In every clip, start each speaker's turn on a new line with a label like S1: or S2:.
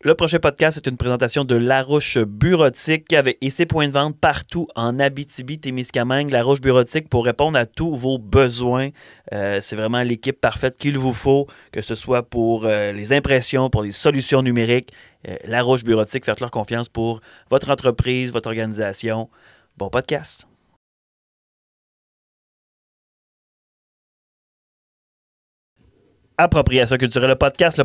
S1: Le prochain podcast est une présentation de Larouche Bureautique et ses points de vente partout en Abitibi-Témiscamingue. Larouche Bureautique pour répondre à tous vos besoins. C'est vraiment l'équipe parfaite qu'il vous faut, que ce soit pour les impressions, pour les solutions numériques. Larouche Bureautique, faites leur confiance pour votre entreprise, votre organisation. Bon podcast. Appropriation culturelle, le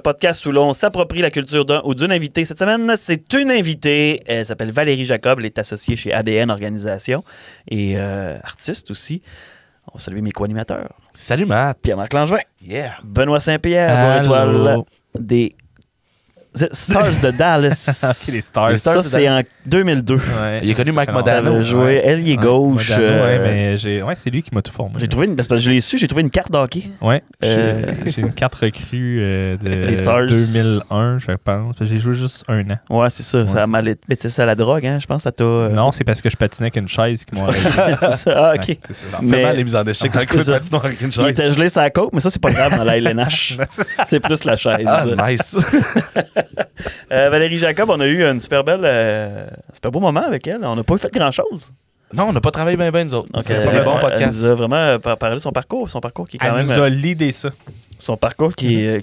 S1: podcast où l'on s'approprie la culture d'un ou d'une invitée. Cette semaine, c'est une invitée. Elle s'appelle Valérie Jacob. Elle est associée chez ADN Organisation et artiste aussi. On va saluer mes co-animateurs.
S2: Salut Matt.
S1: Pierre-Marc Langevin.
S2: Yeah.
S1: Benoît Saint-Pierre, étoile des Stars de Dallas.
S3: Les Stars.
S1: Ça, c'est en 2002.
S3: Ouais,
S2: Il a connu Mike
S1: Elle
S2: Modano.
S1: a joué ailier gauche.
S3: mais c'est lui qui m'a tout formé.
S1: J'ai trouvé parce que je l'ai su, j'ai trouvé une carte d'hockey.
S3: Ouais, j'ai une carte recrue
S1: Les Stars.
S3: de 2001, je pense. J'ai joué juste un an.
S1: Ouais, c'est ça. Ça a mal été. Mais c'est ça la drogue, hein? Je pense que ça t'a.
S3: Non, c'est parce que je patinais avec une chaise qui m'a arrêté.
S1: C'est ça. Ah, OK.
S3: Ouais, c'est ça.
S2: Ça fait
S1: Mais-
S2: mal les mises en échec dans le coup de
S1: C'est ça.
S2: patinoire avec une
S1: Il
S2: chaise.
S1: était gelé sur la côte, mais ça, c'est pas grave dans la LNH. C'est plus la chaise.
S2: Ah, nice.
S1: Valérie Jacob, on a eu une super belle, super beau moment avec elle. On n'a pas fait grand-chose.
S2: Non, on n'a pas travaillé bien nous autres.
S1: Donc,
S2: C'est un bon
S1: Elle
S2: podcast.
S1: nous a vraiment parlé de son parcours qui est quand
S3: Elle
S1: même...
S3: nous a l'idée ça.
S1: Son parcours qui est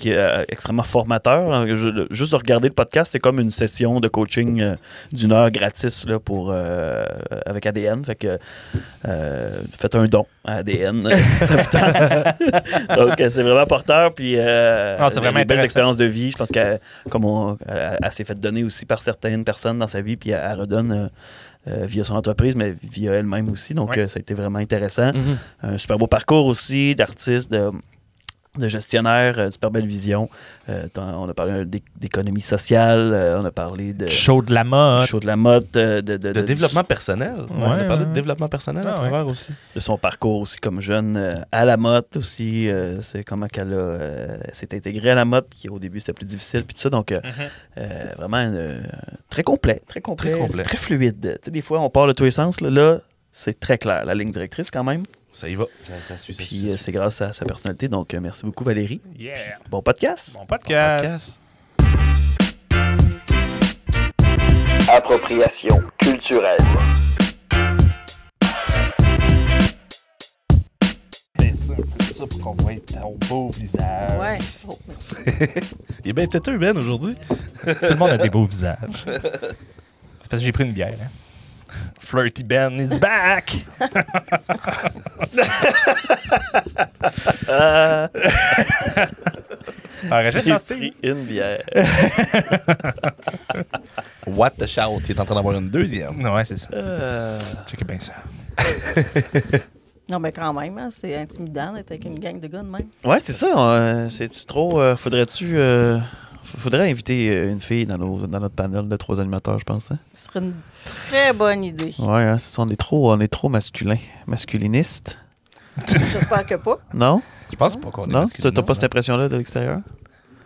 S1: extrêmement formateur. Juste de regarder le podcast, c'est comme une session de coaching d'une heure gratis là, avec ADN. Fait que faites un don à ADN si ça vous tente. Donc, c'est vraiment porteur. Puis,
S3: c'est vraiment
S1: des belles
S3: intéressant.
S1: expériences de vie. Je pense qu'elle elle s'est fait donner aussi par certaines personnes dans sa vie, puis elle redonne via son entreprise, mais via elle-même aussi. Donc,
S3: Ouais.
S1: ça a été vraiment intéressant.
S2: Mhm.
S1: Un super beau parcours aussi d'artiste, de gestionnaire, super belle vision. On a parlé d'économie sociale, on a parlé de
S3: Chaud de la mode.
S1: show de la mode,
S2: De développement personnel. On a parlé de
S3: ouais.
S2: développement personnel à
S3: Ah, ouais.
S2: travers aussi.
S1: de son parcours aussi comme jeune à la mode aussi. C'est comment qu'elle s'est intégrée à la mode, qui au début c'était plus difficile, puis tout ça. Donc, vraiment très complet,
S2: Très complet.
S1: très fluide. Tu sais, des fois, on part de tous les sens. Là, c'est très clair. La ligne directrice quand même.
S2: Ça y va. Ça suit, ça
S1: Puis
S2: suit.
S1: c'est grâce à sa personnalité. Donc, merci beaucoup Valérie.
S3: Yeah.
S1: Bon podcast.
S3: Bon podcast.
S4: Appropriation culturelle.
S3: C'est ça pour qu'on voit ton beau visage.
S5: Ouais. Oh, merci.
S2: Il est bien têteux, Ben, aujourd'hui.
S3: Tout le monde a des beaux visages. C'est parce que j'ai pris une bière. Hein. Flirty Ben is back! Arrêtez
S1: J'ai
S3: ça,
S1: pris une bière.
S2: What the shout. Il est en train d'avoir une deuxième.
S3: Ouais, c'est ça. Checkez bien ça.
S5: Non, mais quand même, hein, c'est intimidant d'être avec une gang de gars de même.
S1: Ouais, c'est ça. C'est-tu trop. Faudrait inviter une fille dans notre panel de 3 animateurs, je pense. Hein?
S5: Ce serait une très bonne idée.
S1: Ouais, hein, c'est ça, on est trop masculiniste.
S5: J'espère que pas.
S1: Non?
S2: Je pense pas qu'on est
S1: Non?
S2: masculin,
S1: T'as pas cette
S2: non.
S1: impression-là de l'extérieur?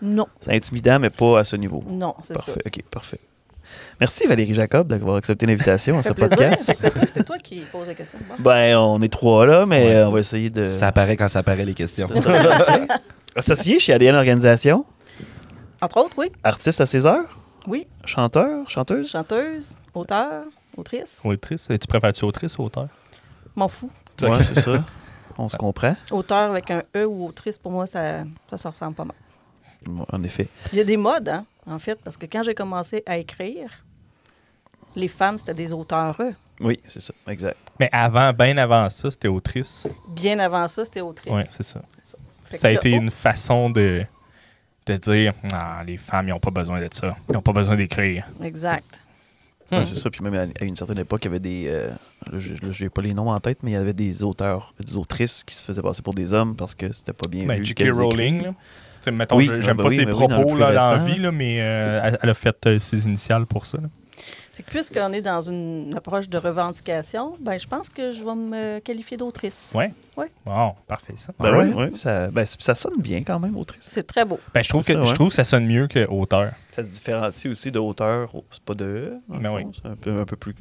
S5: Non.
S1: C'est intimidant, mais pas à ce niveau.
S5: Non, c'est ça.
S1: Parfait, OK, parfait. Merci Valérie Jacob d'avoir accepté l'invitation à ce
S5: Ça fait plaisir.
S1: podcast.
S5: Fait que c'est toi qui poses la question. Bon.
S1: Ben, on est 3 là, mais
S2: Ouais.
S1: on va essayer de...
S2: Ça apparaît quand ça apparaît, les questions.
S1: Associé chez ADN Organisation,
S5: Entre autres, oui.
S1: artiste à ses heures,
S5: Oui.
S1: chanteur, chanteuse.
S5: Chanteuse, auteur, autrice.
S3: Autrice. Tu préfères-tu autrice ou auteur?
S5: M'en fous.
S1: Ouais, c'est ça. On se comprend.
S5: Auteur avec un E ou autrice, pour moi, ça se ressemble pas mal.
S1: Bon, en effet.
S5: Il y a des modes, hein, en fait, parce que quand j'ai commencé à écrire, les femmes, c'était des auteurs.
S1: Oui, c'est ça, exact.
S3: Mais bien avant ça, c'était autrice.
S5: Bien avant ça, c'était autrice.
S3: Oui, c'est ça.
S5: Fait que
S3: Ça a
S5: là,
S3: été
S5: oh,
S3: une façon de dire les femmes, ils n'ont pas besoin de ça. Ils n'ont pas besoin d'écrire.
S5: Exact.
S1: Ouais, c'est ça. Puis même à une certaine époque, il y avait des... là, j'ai pas les noms en tête, mais il y avait des auteurs, des autrices qui se faisaient passer pour des hommes parce que c'était pas bien
S3: Ben,
S1: vu.
S3: J.K.
S1: qu'elles
S3: Rowling,
S1: écrivent.
S3: là. Tu sais, mettons,
S1: Oui,
S3: j'aime
S1: ben
S3: pas
S1: oui,
S3: ses
S1: ben oui, dans le
S3: propos
S1: plus
S3: là, dans la
S1: récent.
S3: vie, là, mais elle a fait ses initiales pour ça. Là.
S5: Fait que puisqu'on est dans une approche de revendication, ben je pense que je vais me qualifier d'autrice.
S3: Ouais?
S5: Ouais.
S3: Bon, parfait ça.
S1: Ben
S2: Alright.
S1: ouais, ça sonne bien quand même, autrice.
S5: C'est très beau.
S3: Ben, je trouve
S1: C'est
S3: que
S1: ça, ouais.
S3: je trouve que ça sonne mieux que auteur.
S1: Ça se différencie aussi de hauteur. C'est pas de E. dans le
S3: Ben
S1: fond.
S3: oui.
S1: C'est un peu plus...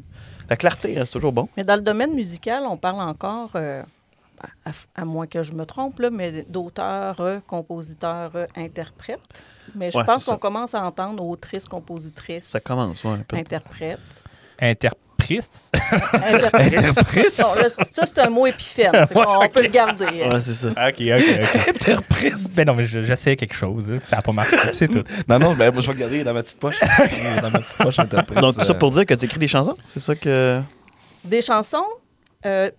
S1: La clarté, hein, c'est toujours bon.
S5: Mais dans le domaine musical, on parle encore à moins que je me trompe, là, mais d'auteurs, compositeurs, interprètes. Mais je
S1: Ouais,
S5: pense
S1: c'est ça.
S5: qu'on commence à entendre autrice, compositrice,
S1: Ça commence, ouais.
S5: interprète.
S3: Interprice.
S5: Interprète. Bon, là, ça, c'est un mot épiphéne. On peut le garder.
S1: Ouais, c'est ça.
S3: OK.
S2: Interprète.
S3: Ben non, mais j'essayais quelque chose. Là, ça n'a pas marché. C'est tout.
S2: Non, ben, moi, je vais regarder dans ma petite poche. Dans ma petite poche, interprète.
S1: Donc, tout ça pour dire que tu écris des chansons? C'est ça que...
S5: Des chansons,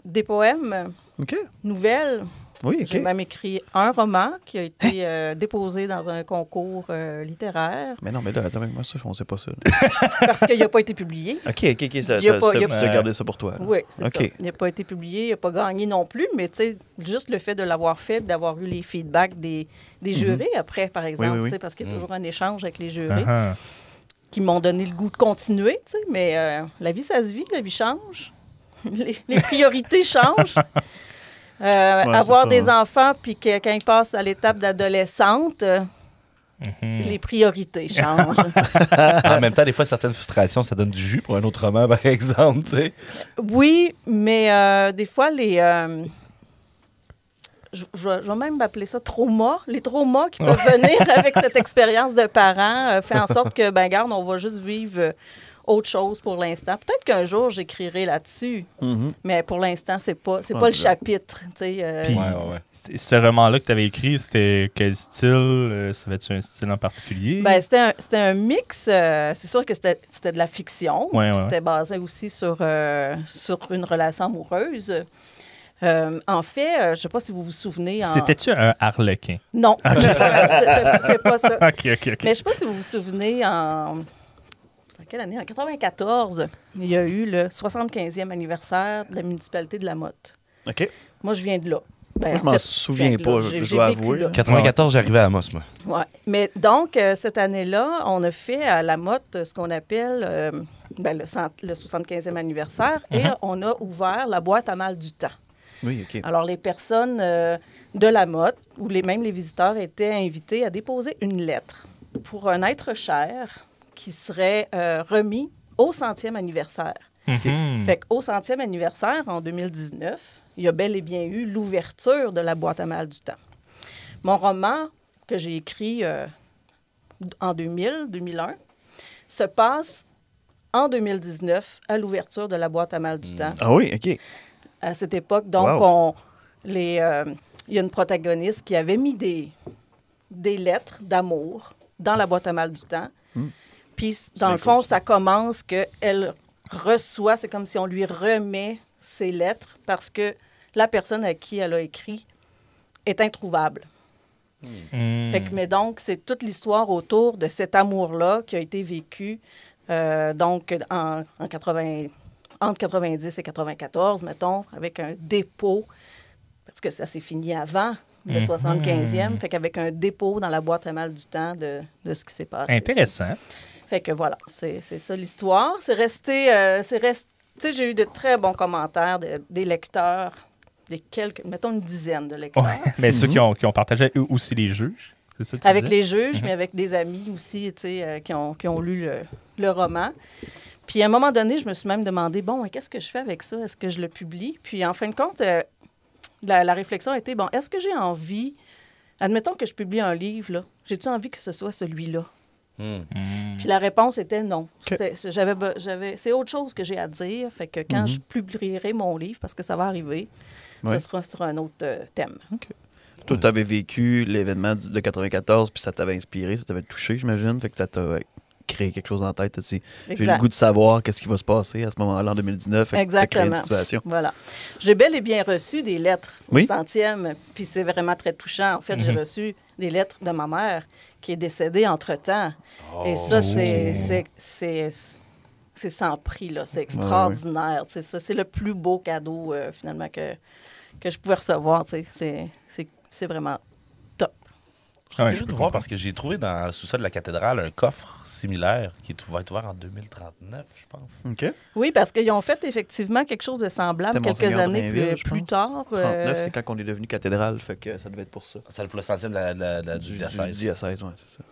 S5: des poèmes,
S1: OK.
S5: nouvelles.
S1: Oui,
S5: J'ai
S1: OK.
S5: même écrit un roman qui a été déposé dans un concours littéraire
S1: Mais non, mais là, attends, moi, ça, on sait pas ça.
S5: parce qu'il n'a pas été publié.
S1: OK, ça,
S5: Il y a pas- il y a
S1: tu as gardé ça pour toi. là.
S5: Oui, c'est
S1: OK.
S5: ça. Il n'a pas été publié, il n'a pas gagné non plus, mais tu sais, juste le fait de l'avoir fait, d'avoir eu les feedbacks des jurés après, par exemple,
S1: oui.
S5: tu sais, parce qu'il y a toujours un échange avec les jurés
S3: Uh-huh.
S5: qui m'ont donné le goût de continuer, tu sais, mais la vie, ça se vit, la vie change. Les priorités changent. Avoir
S1: c'est ça,
S5: des
S1: hein.
S5: enfants, puis que quand ils passent à l'étape d'adolescente, les priorités changent.
S2: En même temps, des fois, certaines frustrations, ça donne du jus pour un autre roman, par exemple. Tu sais.
S5: Oui, mais des fois, je vais même appeler ça traumas. Les traumas qui peuvent venir avec cette expérience de parent fait en sorte que, ben garde, on va juste vivre autre chose pour l'instant. Peut-être qu'un jour, j'écrirai là-dessus,
S1: Mhm.
S5: mais pour l'instant, c'est pas
S1: Ouais,
S5: le
S1: là.
S5: chapitre. Tu sais,
S3: Puis-
S2: Ouais.
S3: Ce roman-là que tu avais écrit, c'était quel style? Ça avait-tu un style en particulier?
S5: ben, c'était un mix. C'est sûr que c'était de la fiction.
S3: Ouais,
S5: puis
S3: ouais.
S5: C'était basé aussi sur une relation amoureuse. En fait, je ne sais pas si vous vous souvenez.
S3: C'était-tu un harlequin?
S5: Non, c'est pas ça.
S3: OK.
S5: Mais je ne sais pas si vous vous souvenez, c'est en quelle année? En 94, il y a eu le 75e anniversaire de la municipalité de La Motte.
S1: OK.
S5: Moi, je viens de là. Ben,
S1: Moi, je
S5: en
S1: m'en
S5: fait,
S1: souviens
S5: viens de là.
S1: pas,
S5: J'ai
S1: je dois
S5: vécu
S1: avouer.
S5: là.
S2: 94, j'arrivais à Amos, moi.
S5: Ouais. Mais donc, cette année-là, on a fait à La Motte ce qu'on appelle le 75e anniversaire et on a ouvert la boîte à mal du temps.
S1: Oui, OK.
S5: Alors, les personnes de La Motte ou même les visiteurs étaient invités à déposer une lettre pour un être cher qui serait remis au 100e anniversaire.
S3: Mhm.
S5: Fait qu'au 100e anniversaire, en 2019, il y a bel et bien eu l'ouverture de la boîte à mal du temps. Mon roman que j'ai écrit en 2001, se passe en 2019 à l'ouverture de la boîte à mal du temps.
S1: Ah oui, OK.
S5: À cette époque, donc,
S1: Wow.
S5: il y a une protagoniste qui avait mis des lettres d'amour dans la boîte à mal du temps. Puis, dans le fond, ça commence qu'elle reçoit, c'est comme si on lui remet ses lettres parce que la personne à qui elle a écrit est introuvable. Mais donc, c'est toute l'histoire autour de cet amour-là qui a été vécu donc en 80, entre 90 et 94, mettons, avec un dépôt, parce que ça s'est fini avant le 75e, fait qu'avec un dépôt dans la boîte à mal du temps de ce qui s'est passé.
S3: Intéressant.
S5: Fait que voilà, c'est ça l'histoire. C'est resté, tu sais, j'ai eu de très bons commentaires des lecteurs, mettons une dizaine de lecteurs.
S3: Ouais. Mais ceux qui ont partagé eux aussi les juges, c'est ça que tu
S5: Avec
S3: disais?
S5: les juges, mais avec des amis aussi, tu sais, qui ont lu le roman. Puis à un moment donné, je me suis même demandé, bon, qu'est-ce que je fais avec ça? Est-ce que je le publie? Puis en fin de compte, la réflexion a été, bon, est-ce que j'ai envie, admettons que je publie un livre, là, j'ai-tu envie que ce soit celui-là? Puis la réponse était non.
S1: OK.
S5: C'est autre chose que j'ai à dire. Fait que quand je publierai mon livre, parce que ça va arriver,
S1: Ouais.
S5: ce sera sur un autre thème.
S1: Toi, tu avais vécu l'événement de 94, puis ça t'avait inspiré, ça t'avait touché, j'imagine. Fait que t'as créé quelque chose en tête. J'ai le
S5: Exact.
S1: goût de savoir qu'est-ce qui va se passer à ce moment-là en 2019. Fait que t'as créé une
S5: Exactement.
S1: situation.
S5: Voilà. J'ai bel et bien reçu des lettres
S1: Oui.
S5: au 100e, puis c'est vraiment très touchant. En fait, j'ai reçu des lettres de ma mère qui est décédée entre-temps. Et ça, c'est sans prix, là. C'est extraordinaire. Tu sais, ça, c'est le plus beau cadeau, finalement, que je pouvais recevoir. Tu sais. C'est vraiment top.
S3: Ah ouais,
S2: Je veux te voir parce que j'ai trouvé dans le sous-sol de la cathédrale un coffre similaire qui va être ouvert en 2039, je pense.
S1: OK.
S5: Oui, parce qu'ils ont fait effectivement quelque chose de semblable
S1: C'était
S5: quelques
S1: Monseigneur
S5: années
S1: Drainville, je
S5: plus
S1: pense.
S5: tard.
S1: 39, c'est quand on est devenu cathédrale, fait que ça devait être pour ça.
S2: C'est pour le centième du diocèse.
S1: Du diocèse, ouais, c'est ça.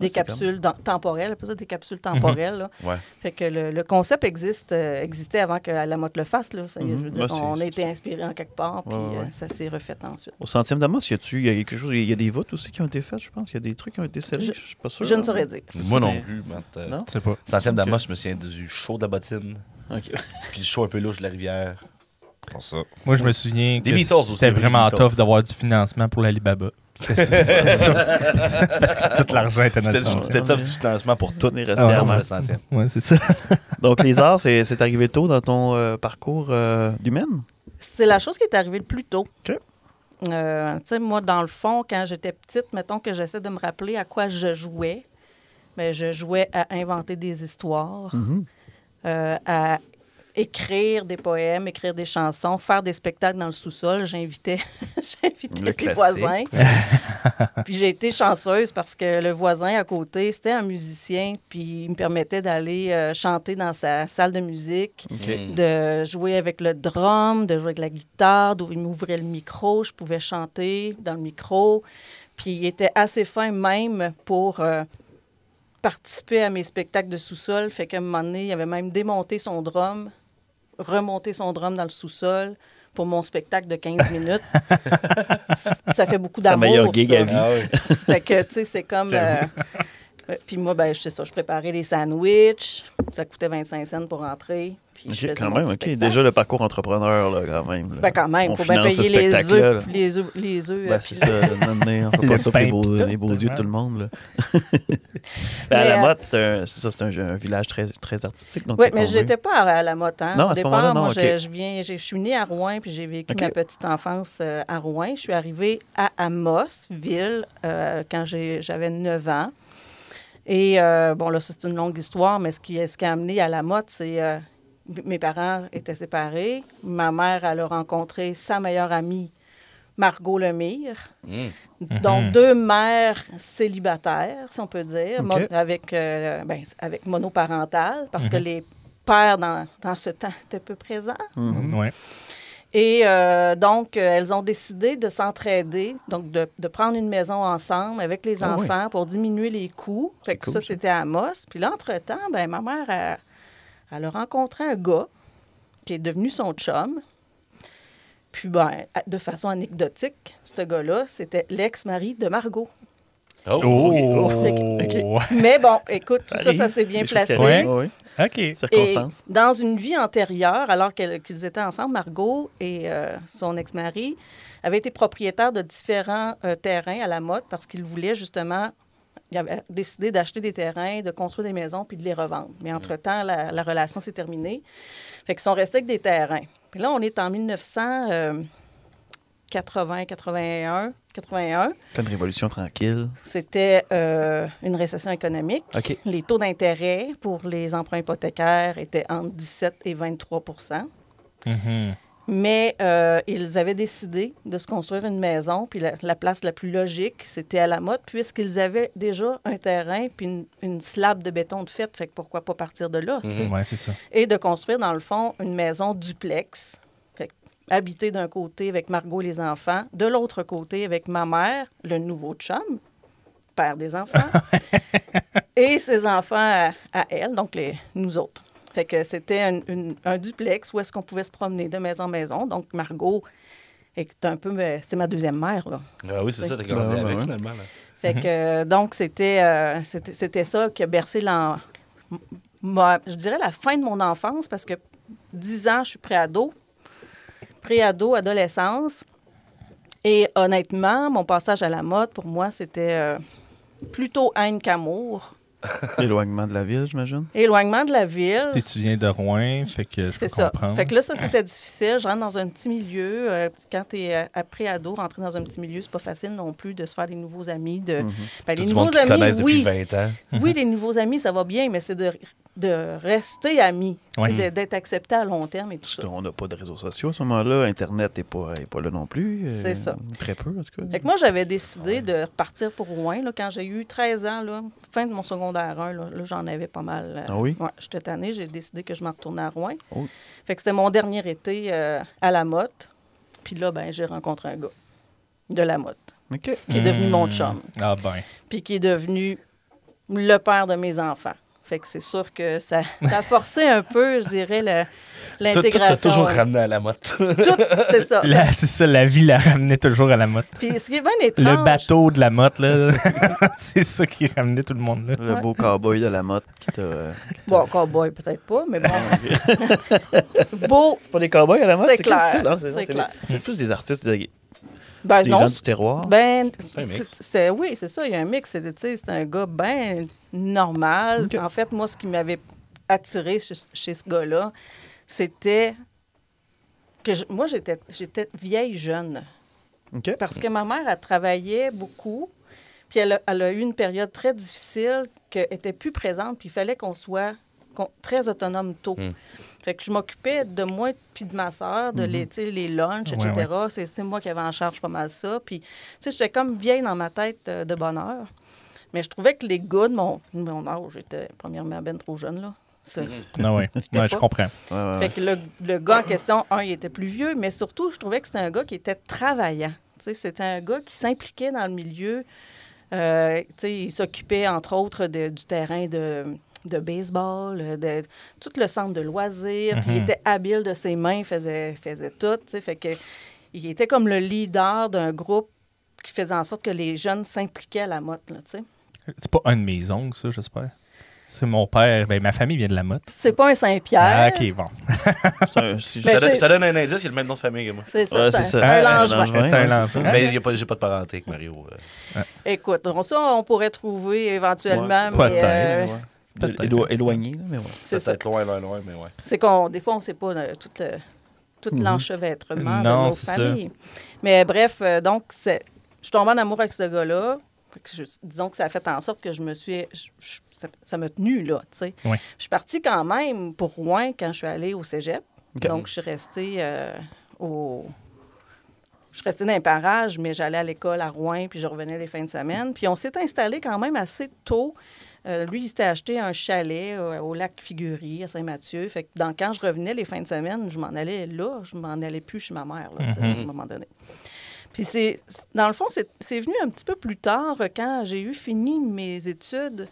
S5: des
S1: c'est
S5: capsules temporelles, pas ça, des capsules temporelles. Là.
S2: Ouais.
S5: Fait que le concept existait avant que la motte le fasse. Là. Ça, je veux dire,
S1: Ouais,
S5: on a été inspiré en quelque part, puis
S1: ouais.
S5: ça s'est refait ensuite.
S1: Au centième d'Amos, il y a quelque chose, il y a des votes aussi qui ont été faits, je pense. Il y a des trucs qui ont été scellés. Je suis pas sûr.
S5: Je ne saurais dire.
S1: C'est
S2: Moi
S1: ça,
S2: non
S1: mais-
S2: plus. Mais
S1: Non?
S3: Je sais pas.
S2: Centième
S1: Ok.
S2: d'Amos, je me souviens du show de la bottine,
S1: Ok.
S2: puis le show un peu louche de la rivière. Pour ça.
S3: Moi, je me souviens
S2: Des
S3: que
S2: Beatles aussi,
S3: c'était
S2: oui,
S3: vraiment
S2: les Beatles.
S3: tough d'avoir du financement pour l'Alibaba. C'était ça. Parce que tout l'argent était
S2: C'était
S3: notre
S2: c'était top du financement pour tout,
S1: Les
S2: sauf
S1: restes
S2: le centième.
S3: Ouais, c'est ça.
S1: Donc, les arts, c'est arrivé tôt dans ton parcours d'humaine?
S5: C'est la chose qui est arrivée le plus tôt.
S1: OK.
S5: Tu sais, moi, dans le fond, quand j'étais petite, mettons que j'essaie de me rappeler à quoi je jouais, mais je jouais à inventer des histoires, à écrire des poèmes, écrire des chansons, faire des spectacles dans le sous-sol. J'invitais
S1: Le
S5: les
S1: classique.
S5: voisins. Puis j'ai été chanceuse parce que le voisin à côté, c'était un musicien, puis il me permettait d'aller chanter dans sa salle de musique,
S2: Mm.
S5: de jouer avec le drum, de jouer avec la guitare, il m'ouvrait le micro, je pouvais chanter dans le micro. Puis il était assez fin même pour participer à mes spectacles de sous-sol. Fait qu'à un moment donné, il avait même démonté son drum, remonté son drum dans le sous-sol pour mon spectacle de 15 minutes. Ça fait beaucoup
S1: Sa
S5: d'amour,
S1: meilleure gig
S5: ça.
S1: à vie.
S2: Ah oui.
S5: Fait que, tu sais, c'est comme... puis moi, ben, je sais ça, je préparais les sandwichs. Ça coûtait 25 cents pour rentrer. Puis je
S1: Ok,
S5: faisais
S1: quand
S5: mon
S1: même,
S5: petit
S1: OK.
S5: spectacle.
S1: Déjà, le parcours entrepreneur, là, quand même. là.
S5: Ben quand même,
S1: On
S5: il faut bien
S1: finance ce
S5: payer les
S1: spectacle-là,
S5: œufs. Les œufs.
S1: Ben, c'est ça, on fait
S3: Le
S1: pas ça pour
S3: pain
S1: les beaux,
S3: pis tout,
S1: les beaux yeux de
S3: ouais.
S1: tout le monde. Là. Ben, à
S5: Mais,
S1: la Motte, c'est un village très, très artistique. Donc
S5: Oui,
S1: t'es
S5: mais
S1: tombé.
S5: je n'étais pas à la motte. Hein.
S1: Non,
S5: Au
S1: à ce moment-là,
S5: départ,
S1: non,
S5: moi,
S1: OK.
S5: je suis née à Rouen, puis j'ai vécu
S1: OK.
S5: ma petite enfance à Rouen. Je suis arrivée à Amos, ville, quand j'avais 9 ans. Et, bon, là, ça, c'est une longue histoire, mais ce qui a amené à la motte, c'est... mes parents étaient séparés. Ma mère, elle a rencontré sa meilleure amie, Margot Lemire.
S2: Mm.
S5: Donc, deux mères célibataires, si on peut dire,
S1: OK.
S5: avec monoparental, parce que
S1: Mhm.
S5: les pères, dans ce temps, étaient peu présents.
S1: Mhm.
S3: Ouais.
S5: Et donc, elles ont décidé de s'entraider, donc de prendre une maison ensemble avec les
S1: Ah oui.
S5: enfants pour diminuer les coûts. Fait que
S1: cool,
S5: ça,
S1: ça.
S5: c'était à Amos. Puis là, entre-temps, ben, ma mère, elle a rencontré un gars qui est devenu son chum. Puis, ben, de façon anecdotique, ce gars-là, c'était l'ex-mari de Margot.
S3: Oh!
S1: OK.
S5: Mais bon, écoute, tout ça
S1: arrive,
S5: s'est bien
S1: des choses qui
S5: placé.
S1: arrivent.
S3: Ouais.
S1: Oui,
S3: OK.
S5: Et
S1: circonstances.
S5: dans une vie antérieure, alors qu'ils étaient ensemble, Margot et son ex-mari avaient été propriétaires de différents terrains à la Motte parce qu'ils voulaient justement... Ils avaient décidé d'acheter des terrains, de construire des maisons puis de les revendre. Mais entre-temps, la relation s'est terminée. Fait qu'ils sont restés avec des terrains. Puis là, on est en 1981.
S1: Pleine révolution tranquille.
S5: C'était une récession économique.
S1: OK.
S5: Les taux d'intérêt pour les emprunts hypothécaires étaient entre 17 et 23
S3: Mhm.
S5: Mais ils avaient décidé de se construire une maison, puis la place la plus logique, c'était à la Motte, puisqu'ils avaient déjà un terrain puis une slab de béton de fait. Fait que pourquoi pas partir de là, tu sais?
S3: Ouais, c'est ça.
S5: Et de construire, dans le fond, une maison duplex. Fait que habiter d'un côté avec Margot et les enfants, de l'autre côté avec ma mère, le nouveau chum, père des enfants, et ses enfants à elle, donc nous autres. Fait que c'était un duplex où est-ce qu'on pouvait se promener de maison en maison. Donc, Margot est un peu... c'est ma deuxième mère, là.
S2: Ah oui, c'est ça, t'as grandi
S1: Ouais,
S2: avec,
S1: ouais.
S2: finalement. Là.
S5: Fait que, donc, c'était ça qui a bercé je dirais la fin de mon enfance, parce que 10 ans, je suis préado, adolescence. Et honnêtement, mon passage à la mode, pour moi, c'était plutôt haine qu'amour.
S1: Éloignement de la ville, j'imagine.
S5: Éloignement de la ville.
S3: Puis tu viens de Rouen, fait que je peux
S5: C'est ça.
S3: comprendre.
S5: Fait que là, ça, c'était difficile. Je rentre dans un petit milieu. Quand tu es après ado, rentrer dans un petit milieu, c'est pas facile non plus de se faire des nouveaux amis. Ben, les
S2: Tout le
S5: nouveaux
S2: monde qui se
S5: amis,
S2: connaissent
S5: oui.
S2: depuis 20 ans.
S5: Oui, les nouveaux amis, ça va bien, mais c'est de rester amis, tu sais,
S3: Ouais.
S5: d'être accepté à long terme et tout ça.
S1: On n'a pas de réseaux sociaux à ce moment-là. Internet n'est pas là non plus.
S5: C'est ça.
S1: Très peu, en tout cas.
S5: Fait que moi, j'avais décidé de repartir pour Rouen là, quand j'ai eu 13 ans, là, fin de mon secondaire 1. Là, j'en avais pas mal.
S1: Ah oui?
S5: Ouais, j'étais tannée, j'ai décidé que je m'en retournais à Rouen.
S1: Oh.
S5: Fait que c'était mon dernier été à la Motte. Puis là, ben, j'ai rencontré un gars de la Motte
S1: OK.
S5: qui est devenu mon chum.
S3: Ah ben.
S5: Puis qui est devenu le père de mes enfants. Fait que c'est sûr que ça a forcé un peu, je dirais, l'intégration.
S2: Tout toujours ramené à la motte.
S5: Tout, c'est ça.
S3: C'est ça, la vie la ramenait toujours à la motte.
S5: Puis ce qui est bien étrange...
S3: Le bateau de la motte, là, c'est ça qui ramenait tout le monde, là.
S1: Le beau cowboy de la motte qui t'a...
S5: Bon, cowboy, peut-être pas, mais bon. Beau,
S1: C'est pas des cowboys à la motte?
S5: c'est
S1: quel
S5: clair.
S1: style, hein?
S5: C'est clair.
S1: C'est plus des artistes, des
S5: Ben non,
S1: gens du terroir.
S5: ben,
S2: un mix.
S5: oui, c'est ça, il y a un mix. C'est un gars bien normal.
S1: OK.
S5: En fait, moi, ce qui m'avait attiré chez ce gars-là, c'était que moi, j'étais vieille jeune.
S1: OK.
S5: Parce que ma mère, elle travaillait beaucoup, puis elle a eu une période très difficile, qu'elle était plus présente, puis il fallait qu'on soit très autonome tôt. Fait que je m'occupais de moi puis de ma sœur, de les lunchs,
S3: Ouais,
S5: etc. C'est moi qui avais en charge pas mal ça. Puis, tu sais, j'étais comme vieille dans ma tête de bonne heure. Mais je trouvais que les gars de mon âge, j'étais premièrement ben trop jeune, là.
S3: Ah ouais,
S5: pas.
S3: je comprends.
S5: Fait que le gars en question, il était plus vieux, mais surtout, je trouvais que c'était un gars qui était travaillant. Tu sais, c'était un gars qui s'impliquait dans le milieu. Tu sais, il s'occupait, entre autres, du terrain de baseball, de tout le centre de loisirs. Puis il était habile de ses mains, faisait tout. Tu sais, fait que il était comme le leader d'un groupe qui faisait en sorte que les jeunes s'impliquaient à la motte, là, tu sais.
S3: C'est pas un de mes oncles, ça, j'espère. C'est mon père. Ben, ma famille vient de la motte.
S5: C'est pas un Saint-Pierre.
S3: Ah, OK, bon.
S2: Je te donne un indice, il a le même nom de famille que moi.
S5: C'est ça,
S1: Ouais,
S5: c'est
S1: c'est
S5: un
S1: ça.
S5: Langevin.
S3: C'est un lancement.
S2: Mais j'ai pas de parenté avec Mario.
S5: Écoute, ça, on pourrait trouver éventuellement,
S1: Ouais,
S5: mais
S3: peut-être,
S1: Ouais.
S3: Peut-être.
S1: Éloigné, là, mais ouais.
S5: c'est ça.
S2: Peut-être loin, mais ouais.
S5: C'est qu'on, des fois, on ne sait pas tout l'enchevêtrement de
S3: Non,
S5: nos
S3: c'est ça.
S5: familles. Mais bref, donc, je suis tombée en amour avec ce gars-là. Fait que disons que ça a fait en sorte que je me suis... ça m'a tenue, là, tu sais.
S3: Oui.
S5: Je suis partie quand même pour Rouen quand je suis allée au cégep.
S1: OK.
S5: Donc, je suis restée Je suis restée dans les parages, mais j'allais à l'école à Rouen, puis je revenais les fins de semaine. Puis on s'est installé quand même assez tôt. Lui, il s'était acheté un chalet au lac Figuerie, à Saint-Mathieu. Fait que quand je revenais les fins de semaine, je m'en allais là. Je m'en allais plus chez ma mère, là, tu sais, à un moment donné. Puis dans le fond, c'est venu un petit peu plus tard, quand j'ai eu fini mes études.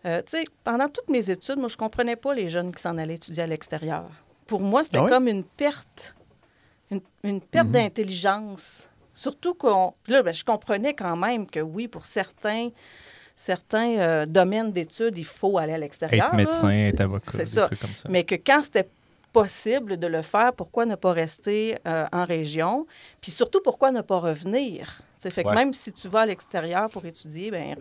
S5: Tu sais, pendant toutes mes études, moi, je comprenais pas les jeunes qui s'en allaient étudier à l'extérieur. Pour moi, c'était comme une perte, une perte d'intelligence. Surtout là, je comprenais quand même que oui, pour certains domaines d'études, il faut aller à l'extérieur.
S3: Être médecin,
S5: là.
S3: être avocat,
S5: C'est
S3: des
S5: ça.
S3: trucs comme ça.
S5: Mais que quand c'était possible de le faire, pourquoi ne pas rester en région? Puis surtout, pourquoi ne pas revenir? T'sais, fait que même si tu vas à l'extérieur pour étudier, ben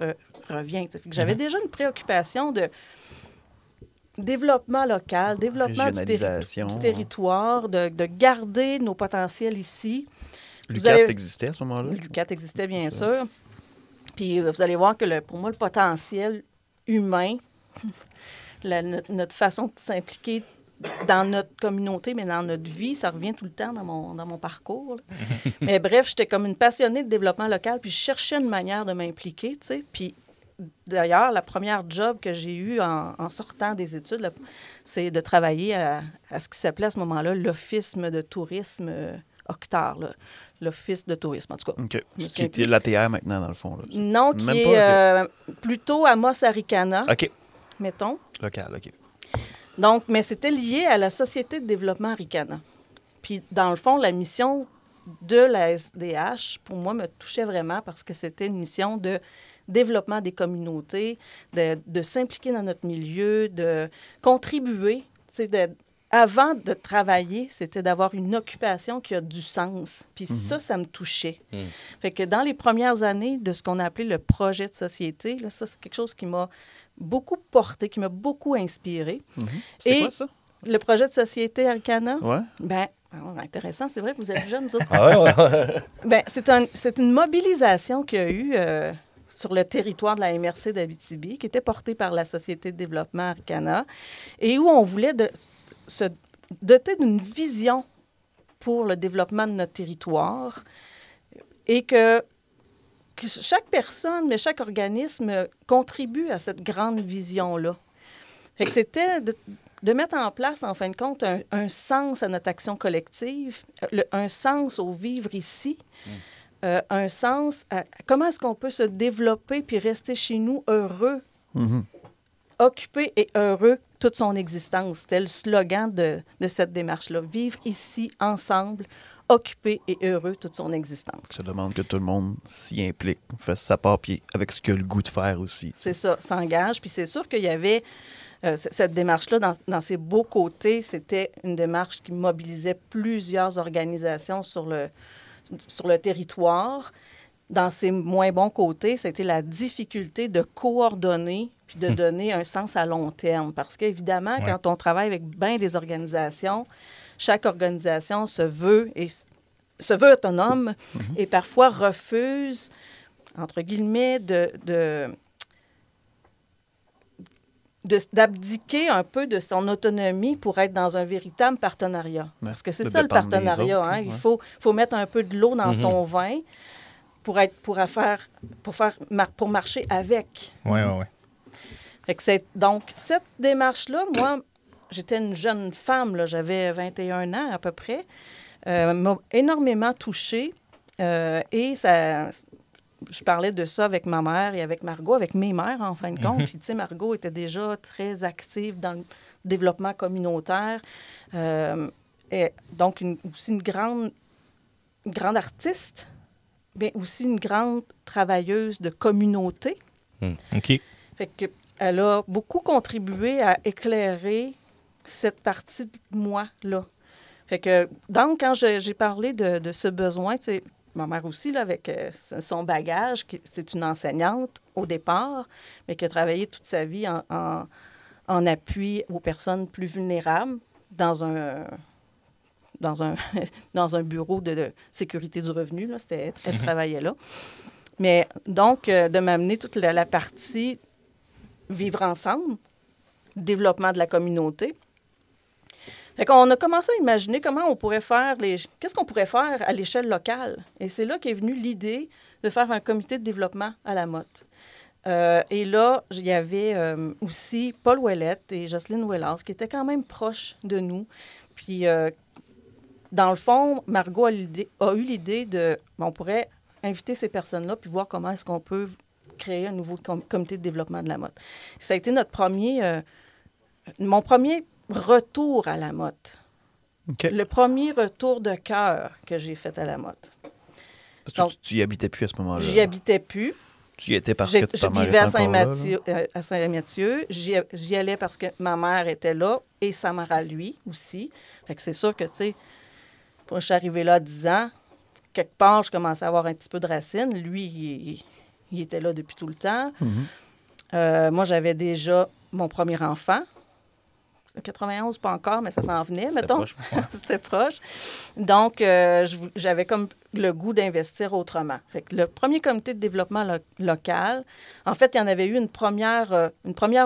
S5: reviens. Fait que j'avais déjà une préoccupation de développement local, développement du territoire, de garder nos potentiels ici.
S1: L'UQAT existait à ce moment-là?
S5: L'UQAT existait, bien sûr. Puis vous allez voir que pour moi, le potentiel humain, notre façon de s'impliquer dans notre communauté, mais dans notre vie, ça revient tout le temps dans mon parcours. Mais bref, j'étais comme une passionnée de développement local, puis je cherchais une manière de m'impliquer, tu sais. Puis d'ailleurs, la première job que j'ai eue en sortant des études, là, c'est de travailler à ce qui s'appelait à ce moment-là l'Office de tourisme Octar, là. L'Office de tourisme, en tout cas.
S1: OK. Qui est l'ATR maintenant, dans le fond. Là.
S5: Non,
S1: Même
S5: qui
S1: pas,
S5: est plutôt Amos Aricana,
S1: OK.
S5: mettons.
S1: Local, OK.
S5: Donc, mais c'était lié à la Société de développement Aricana. Puis, dans le fond, la mission de la SDH, pour moi, me touchait vraiment parce que c'était une mission de développement des communautés, de s'impliquer dans notre milieu, de contribuer. Avant de travailler, c'était d'avoir une occupation qui a du sens. Puis ça me touchait. Fait que dans les premières années de ce qu'on a appelé le projet de société, là, ça, c'est quelque chose qui m'a beaucoup porté, qui m'a beaucoup inspiré.
S1: C'est quoi ça?
S5: Le projet de société Aricana,
S1: Ouais.
S5: bien, intéressant, c'est vrai que vous êtes jeunes, vous autres. Ben, c'est une mobilisation qu'il y a eu sur le territoire de la MRC d'Abitibi, qui était portée par la Société de développement Aricana, et où on voulait se doter d'une vision pour le développement de notre territoire et que chaque personne, mais chaque organisme contribue à cette grande vision-là. Fait que c'était de mettre en place, en fin de compte, un sens à notre action collective, un sens au vivre ici, un sens à comment est-ce qu'on peut se développer puis rester chez nous heureux Occupé et heureux toute son existence. C'était le slogan de cette démarche-là. Vivre ici, ensemble, occupé et heureux toute son existence.
S1: Ça demande que tout le monde s'y implique, fasse sa part, puis avec ce qu'il a le goût de faire aussi.
S5: C'est ça, s'engage. Puis c'est sûr qu'il y avait cette démarche-là, dans ses beaux côtés, c'était une démarche qui mobilisait plusieurs organisations sur le territoire. Dans ses moins bons côtés, c'était la difficulté de coordonner puis de donner un sens à long terme. Parce qu'évidemment, quand on travaille avec bien des organisations, chaque organisation se veut autonome et parfois refuse, entre guillemets, d'abdiquer un peu de son autonomie pour être dans un véritable partenariat. Parce que c'est ça le partenariat. Autres, hein? Il faut mettre un peu de l'eau dans son vin pour marcher avec.
S3: Oui.
S5: Donc, cette démarche-là, moi, j'étais une jeune femme, là, j'avais 21 ans à peu près, m'a énormément touchée. Et ça, je parlais de ça avec ma mère et avec Margot, avec mes mères, en fin de compte. Puis, tu sais, Margot était déjà très active dans le développement communautaire. Et donc, aussi une grande artiste, mais aussi une grande travailleuse de communauté.
S3: OK.
S5: Fait qu'elle a beaucoup contribué à éclairer cette partie de moi-là. Fait que, donc, quand j'ai parlé de ce besoin, tu sais, ma mère aussi, là, avec son bagage, c'est une enseignante au départ, mais qui a travaillé toute sa vie en appui aux personnes plus vulnérables dans un bureau de sécurité du revenu. Là, elle travaillait là. Mais donc, de m'amener toute la partie vivre ensemble, développement de la communauté. Fait qu'on a commencé à imaginer comment on pourrait faire qu'est-ce qu'on pourrait faire à l'échelle locale. Et c'est là qu'est venue l'idée de faire un comité de développement à la Motte. Et là, il y avait aussi Paul Ouellette et Jocelyne Ouellas qui étaient quand même proches de nous. Puis, dans le fond, Margot a eu l'idée on pourrait inviter ces personnes-là puis voir comment est-ce qu'on peut créer un nouveau comité de développement de la Motte. Ça a été mon premier retour à la Motte.
S1: Okay.
S5: Le premier retour de cœur que j'ai fait à la Motte.
S1: Parce que donc, tu y habitais plus à ce moment-là.
S5: J'y habitais plus.
S1: Tu y étais parce que ta mère
S5: était
S1: encore
S5: à Saint-Mathieu. J'y allais parce que ma mère était là et sa mère à lui aussi. Fait que c'est sûr que, tu sais, moi, je suis arrivée là à 10 ans. Quelque part, je commençais à avoir un petit peu de racines. Lui, il était là depuis tout le temps. Moi, j'avais déjà mon premier enfant. 91, pas encore, mais ça s'en venait, mettons.
S2: Proche,
S5: C'était proche. Donc, j'avais comme le goût d'investir autrement. Fait que le premier comité de développement local, en fait, il y en avait eu une première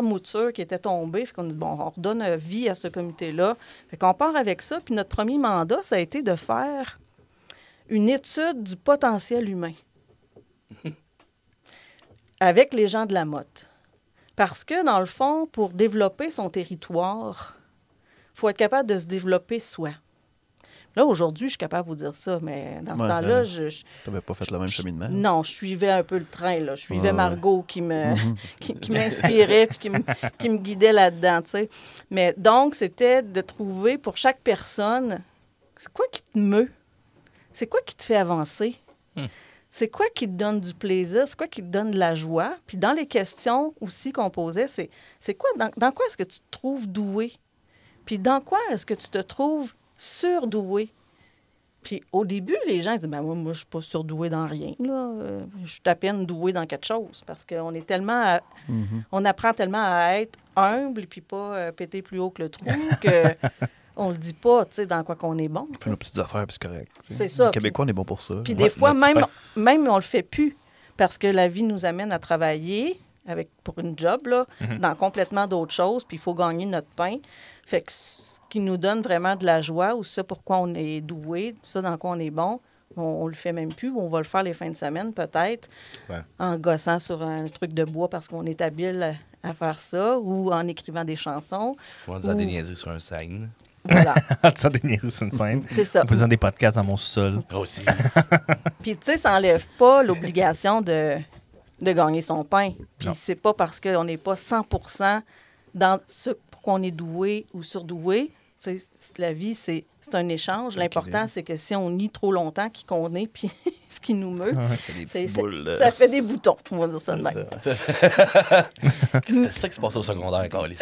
S5: mouture qui était tombée. Fait qu'on dit, bon, on redonne vie à ce comité-là. Fait qu'on part avec ça. Puis notre premier mandat, ça a été de faire une étude du potentiel humain avec les gens de la Motte. Parce que, dans le fond, pour développer son territoire, il faut être capable de se développer soi. Là, aujourd'hui, je suis capable de vous dire ça, mais dans ce temps-là,
S1: tu n'avais pas fait le même cheminement?
S5: Non, je suivais un peu le train, là. Je suivais Margot qui m'inspirait puis qui me guidait là-dedans, tu sais. Mais donc, c'était de trouver pour chaque personne, c'est quoi qui te meut? C'est quoi qui te fait avancer? C'est quoi qui te donne du plaisir? C'est quoi qui te donne de la joie? Puis dans les questions aussi qu'on posait, c'est quoi, dans quoi est-ce que tu te trouves doué? Puis dans quoi est-ce que tu te trouves surdoué? Puis au début, les gens disent, moi, je suis pas surdoué dans rien, là. Je suis à peine doué dans quelque chose. Parce qu'on est tellement... On apprend tellement à être humble et puis pas péter plus haut que le trou que... On le dit pas, tu sais, dans quoi qu'on est bon.
S1: On fait nos petites affaires, puis c'est correct.
S5: C'est ça.
S1: Les Québécois, on est bon pour ça.
S5: Puis des fois, même on le fait plus parce que la vie nous amène à travailler pour une job, là, dans complètement d'autres choses, puis il faut gagner notre pain. Fait que ce qui nous donne vraiment de la joie ou ça pourquoi on est doué, ça dans quoi on est bon, on le fait même plus. On va le faire les fins de semaine, peut-être, en gossant sur un truc de bois parce qu'on est habile à faire ça ou en écrivant des chansons.
S2: Ou en disant des niaiseries sur un scène.
S5: Voilà.
S3: En disant des niaiseries sur une scène.
S5: C'est ça.
S3: En faisant des podcasts dans mon sol.
S2: Aussi.
S5: Puis, tu sais, ça n'enlève pas l'obligation de de gagner son pain. Puis
S3: Non.
S5: c'est pas parce qu'on n'est pas 100% dans ce pour quoi on est doué ou surdoué. Tu sais, la vie, c'est un échange. L'important, c'est que si on nie trop longtemps qui qu'on est, puis ce qui nous meut, ça fait des boutons, on va dire ça de même.
S2: C'était ça qui se passait au secondaire, Carlis.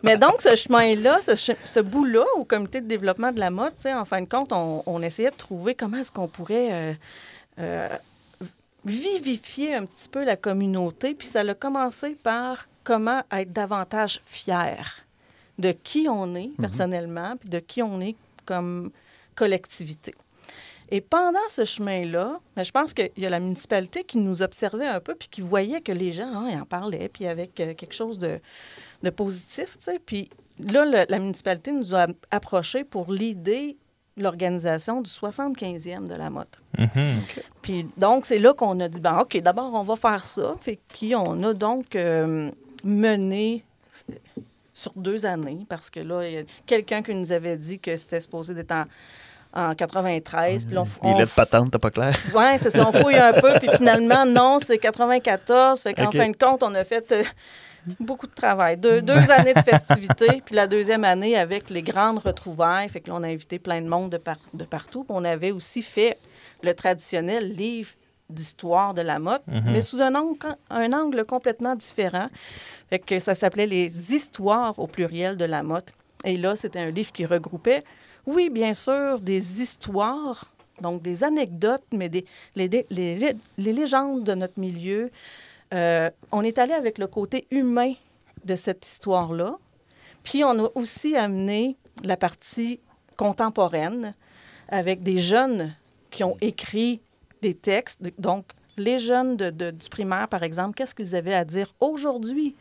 S5: Mais donc, ce chemin-là, ce bout-là, au comité de développement de la mode, tu sais, en fin de compte, on essayait de trouver comment est-ce qu'on pourrait vivifier un petit peu la communauté. Puis ça a commencé par comment être davantage fier de qui on est personnellement, puis de qui on est comme collectivité. Et pendant ce chemin-là, ben, je pense qu'il y a la municipalité qui nous observait un peu, puis qui voyait que les gens, ils en parlaient, puis avec quelque chose de positif, tu sais. Puis là, la municipalité nous a approchés pour l'idée l'organisation du 75e de la mode. Puis donc, c'est là qu'on a dit, ben OK, d'abord, on va faire ça. Puis on a donc mené sur 2 années, parce que là, il y a quelqu'un qui nous avait dit que c'était supposé d'être en 93. Puis là,
S1: Les lettres patentes, t'as pas clair?
S5: Oui, c'est ça, on fouille un peu. Puis finalement, non, c'est 94. Fait qu'en fin de compte, on a fait beaucoup de travail. Deux années de festivités, puis la 2e année avec les grandes retrouvailles. Fait que là, on a invité plein de monde de partout. Puis on avait aussi fait le traditionnel livre d'histoire de la mode, mais sous un angle complètement différent. Fait que ça s'appelait Les histoires au pluriel de la mode. Et là, c'était un livre qui regroupait, oui, bien sûr, des histoires, donc des anecdotes, mais les légendes de notre milieu. On est allé avec le côté humain de cette histoire-là. Puis on a aussi amené la partie contemporaine avec des jeunes qui ont écrit des textes. Donc, les jeunes du primaire, par exemple, qu'est-ce qu'ils avaient à dire aujourd'hui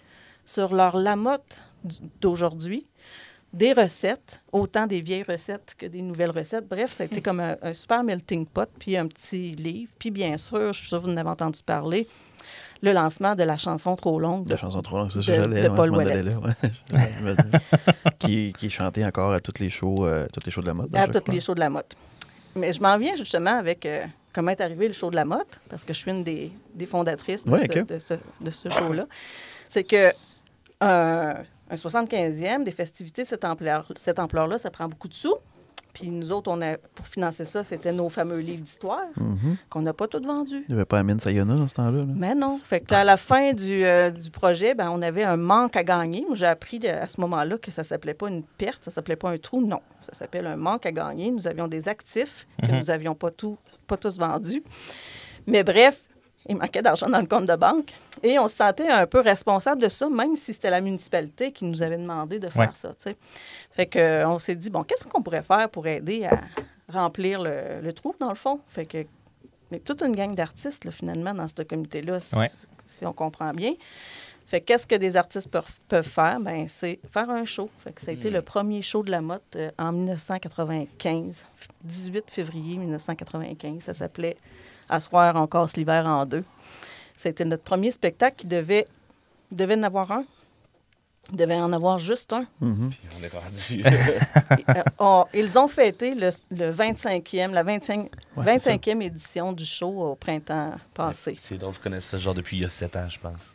S5: sur leur Lamotte d'aujourd'hui? Des recettes, autant des vieilles recettes que des nouvelles recettes. Bref, ça a été comme un super melting pot, puis un petit livre. Puis bien sûr, je suis sûre que vous en avez entendu parler, le lancement de la chanson trop longue.
S1: La chanson trop longue, c'est
S5: de,
S1: ça, j'allais.
S5: de Paul Ouellet.
S1: Qui est chanté encore à tous les shows de la mode.
S5: À tous les shows de la mode. Mais je m'en viens justement avec comment est arrivé le show de la mode, parce que je suis une des fondatrices de ce show-là. C'est que un 75e, des festivités de cette ampleur-là, ça prend beaucoup de sous. Puis nous autres, pour financer ça, c'était nos fameux livres d'histoire qu'on n'a pas tous vendus.
S1: Il n'y avait pas Amine Sayona dans ce temps-là. Là.
S5: Mais non. Fait que à la fin du projet, ben, on avait un manque à gagner. Moi, j'ai appris à ce moment-là que ça ne s'appelait pas une perte, ça ne s'appelait pas un trou. Non, ça s'appelle un manque à gagner. Nous avions des actifs que nous n'avions pas tous vendus. Mais bref, il manquait d'argent dans le compte de banque. Et on se sentait un peu responsable de ça, même si c'était la municipalité qui nous avait demandé de faire ça. T'sais. Fait qu'on s'est dit, bon, qu'est-ce qu'on pourrait faire pour aider à remplir le trou, dans le fond? Fait que mais toute une gang d'artistes, là, finalement, dans ce comité-là, si on comprend bien. Fait que qu'est-ce que des artistes peuvent faire? Bien, c'est faire un show. Fait que ça a été le premier show de la mode en 1995, 18 février 1995. Ça s'appelait « Asseoir, on casse l'hiver en deux ». C'était notre premier spectacle qui devait en avoir un. Il devait en avoir juste un.
S2: Puis on est rendu.
S5: Ils ont fêté la 25e édition du show au printemps passé.
S2: C'est donc je connais ce genre depuis il y a 7 ans, je pense.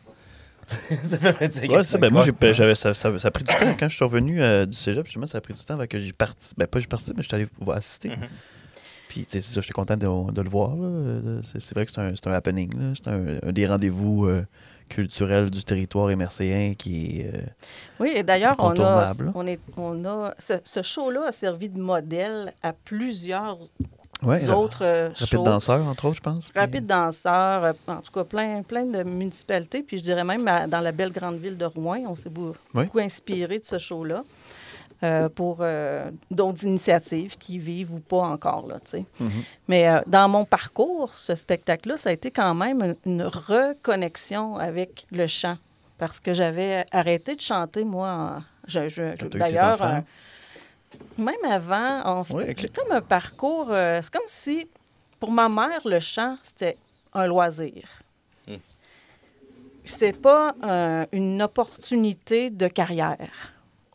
S2: Ça fait 25 ans.
S1: Ouais, ça, moi, ça a pris du temps. Quand je suis revenu du cégep, justement, ça a pris du temps avant que j'y participe. Ben, pas j'y participe, mais je suis allé pouvoir assister. Puis, c'est ça, j'étais content de le voir. Là. C'est vrai que c'est un happening. Là. C'est un des rendez-vous culturels du territoire émerséen qui est
S5: oui, et d'ailleurs, ce show-là a servi de modèle à plusieurs autres shows.
S1: Rapide Danseur, entre autres, je pense.
S5: Rapide Danseur, en tout cas, plein de municipalités. Puis je dirais même dans la belle grande ville de Rouen, on s'est beaucoup inspiré de ce show-là. Pour d'autres initiatives qui vivent ou pas encore. Là, mais dans mon parcours, ce spectacle-là, ça a été quand même une reconnexion avec le chant. Parce que j'avais arrêté de chanter, moi. D'ailleurs, même avant, j'ai comme un parcours... c'est comme si, pour ma mère, le chant, c'était un loisir. C'était pas une opportunité de carrière.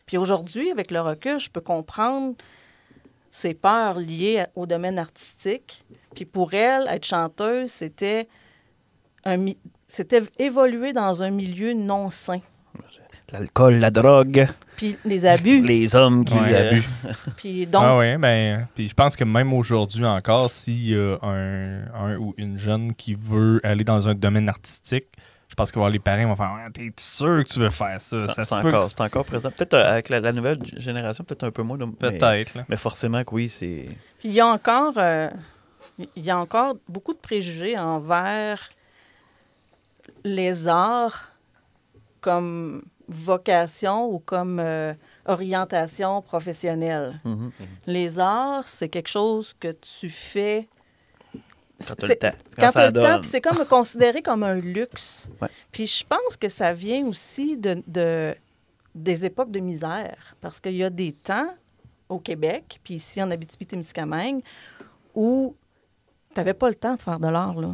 S5: Puis aujourd'hui, avec le recul, je peux comprendre ses peurs liées au domaine artistique. Puis pour elle, être chanteuse, c'était évoluer dans un milieu non sain.
S1: L'alcool, la drogue,
S5: Puis les abus.
S1: les hommes qui
S3: Ouais.
S1: abusent.
S5: Puis donc,
S3: Ah oui, ben, puis je pense que même aujourd'hui encore, s'il y a un ou une jeune qui veut aller dans un domaine artistique, je pense que les parents vont faire « T'es sûr que tu veux faire ça? » Ça se peut que-
S1: C'est encore présent. Peut-être avec la nouvelle génération, peut-être un peu moins.
S3: Peut-être. là.
S1: Mais forcément que oui, c'est...
S5: puis il y a encore beaucoup de préjugés envers les arts comme vocation ou comme orientation professionnelle.
S1: Mhm.
S5: Les arts, c'est quelque chose que tu fais
S1: Quand t'as le temps.
S5: quand tu
S1: ça
S5: as le temps,
S1: donne.
S5: puis c'est comme considéré comme un luxe.
S1: Ouais.
S5: Puis je pense que ça vient aussi des époques de misère, parce qu'il y a des temps au Québec, puis ici en Abitibi-Témiscamingue, où tu n'avais pas le temps de faire de l'art, là.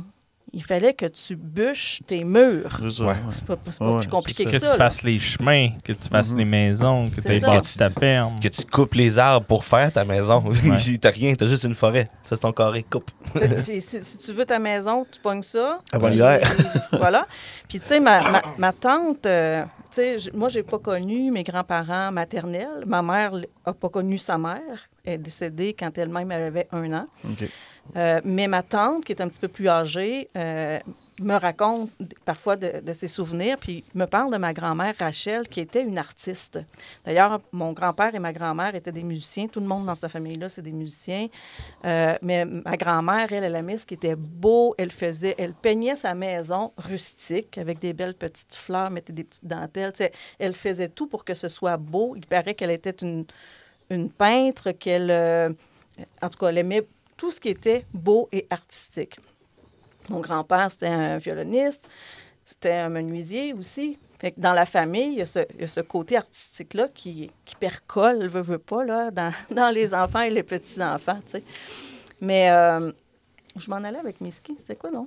S5: Il fallait que tu bûches tes murs.
S1: C'est ça,
S2: Ouais.
S1: ouais.
S5: C'est pas
S1: Ouais,
S5: plus compliqué
S1: c'est
S5: que
S3: Que
S5: ça.
S3: tu
S5: là.
S3: fasses les chemins, que tu fasses
S1: Mhm.
S3: les maisons, que
S5: C'est
S3: tu aies
S5: ça.
S3: bâti ta ferme.
S2: Que tu coupes les arbres pour faire ta maison.
S3: Ouais.
S2: T'as rien, t'as juste une forêt. Ça, c'est ton carré. Coupe.
S5: Puis si tu veux ta maison, tu pognes ça.
S1: Avant
S5: Puis,
S1: l'hiver.
S5: voilà. Puis, tu sais, ma tante, tu sais, moi, j'ai pas connu mes grands-parents maternels. Ma mère a pas connu sa mère. Elle est décédée quand elle-même elle avait 1 an.
S1: OK.
S5: Mais ma tante, qui est un petit peu plus âgée, me raconte parfois de ses souvenirs, puis me parle de ma grand-mère Rachel, qui était une artiste. D'ailleurs, mon grand-père et ma grand-mère étaient des musiciens. Tout le monde dans cette famille-là, c'est des musiciens. Mais ma grand-mère, elle aimait ce qui était beau. Elle peignait sa maison rustique avec des belles petites fleurs, mettait des petites dentelles. Tu sais, elle faisait tout pour que ce soit beau. Il paraît qu'elle était une peintre, en tout cas, elle aimait tout ce qui était beau et artistique. Mon grand-père, c'était un violoniste, c'était un menuisier aussi. Fait que dans la famille, il y a ce côté artistique-là qui percole, veut pas, là, dans les enfants et les petits-enfants, tu sais. Mais je m'en allais avec mes skis. C'était quoi, non?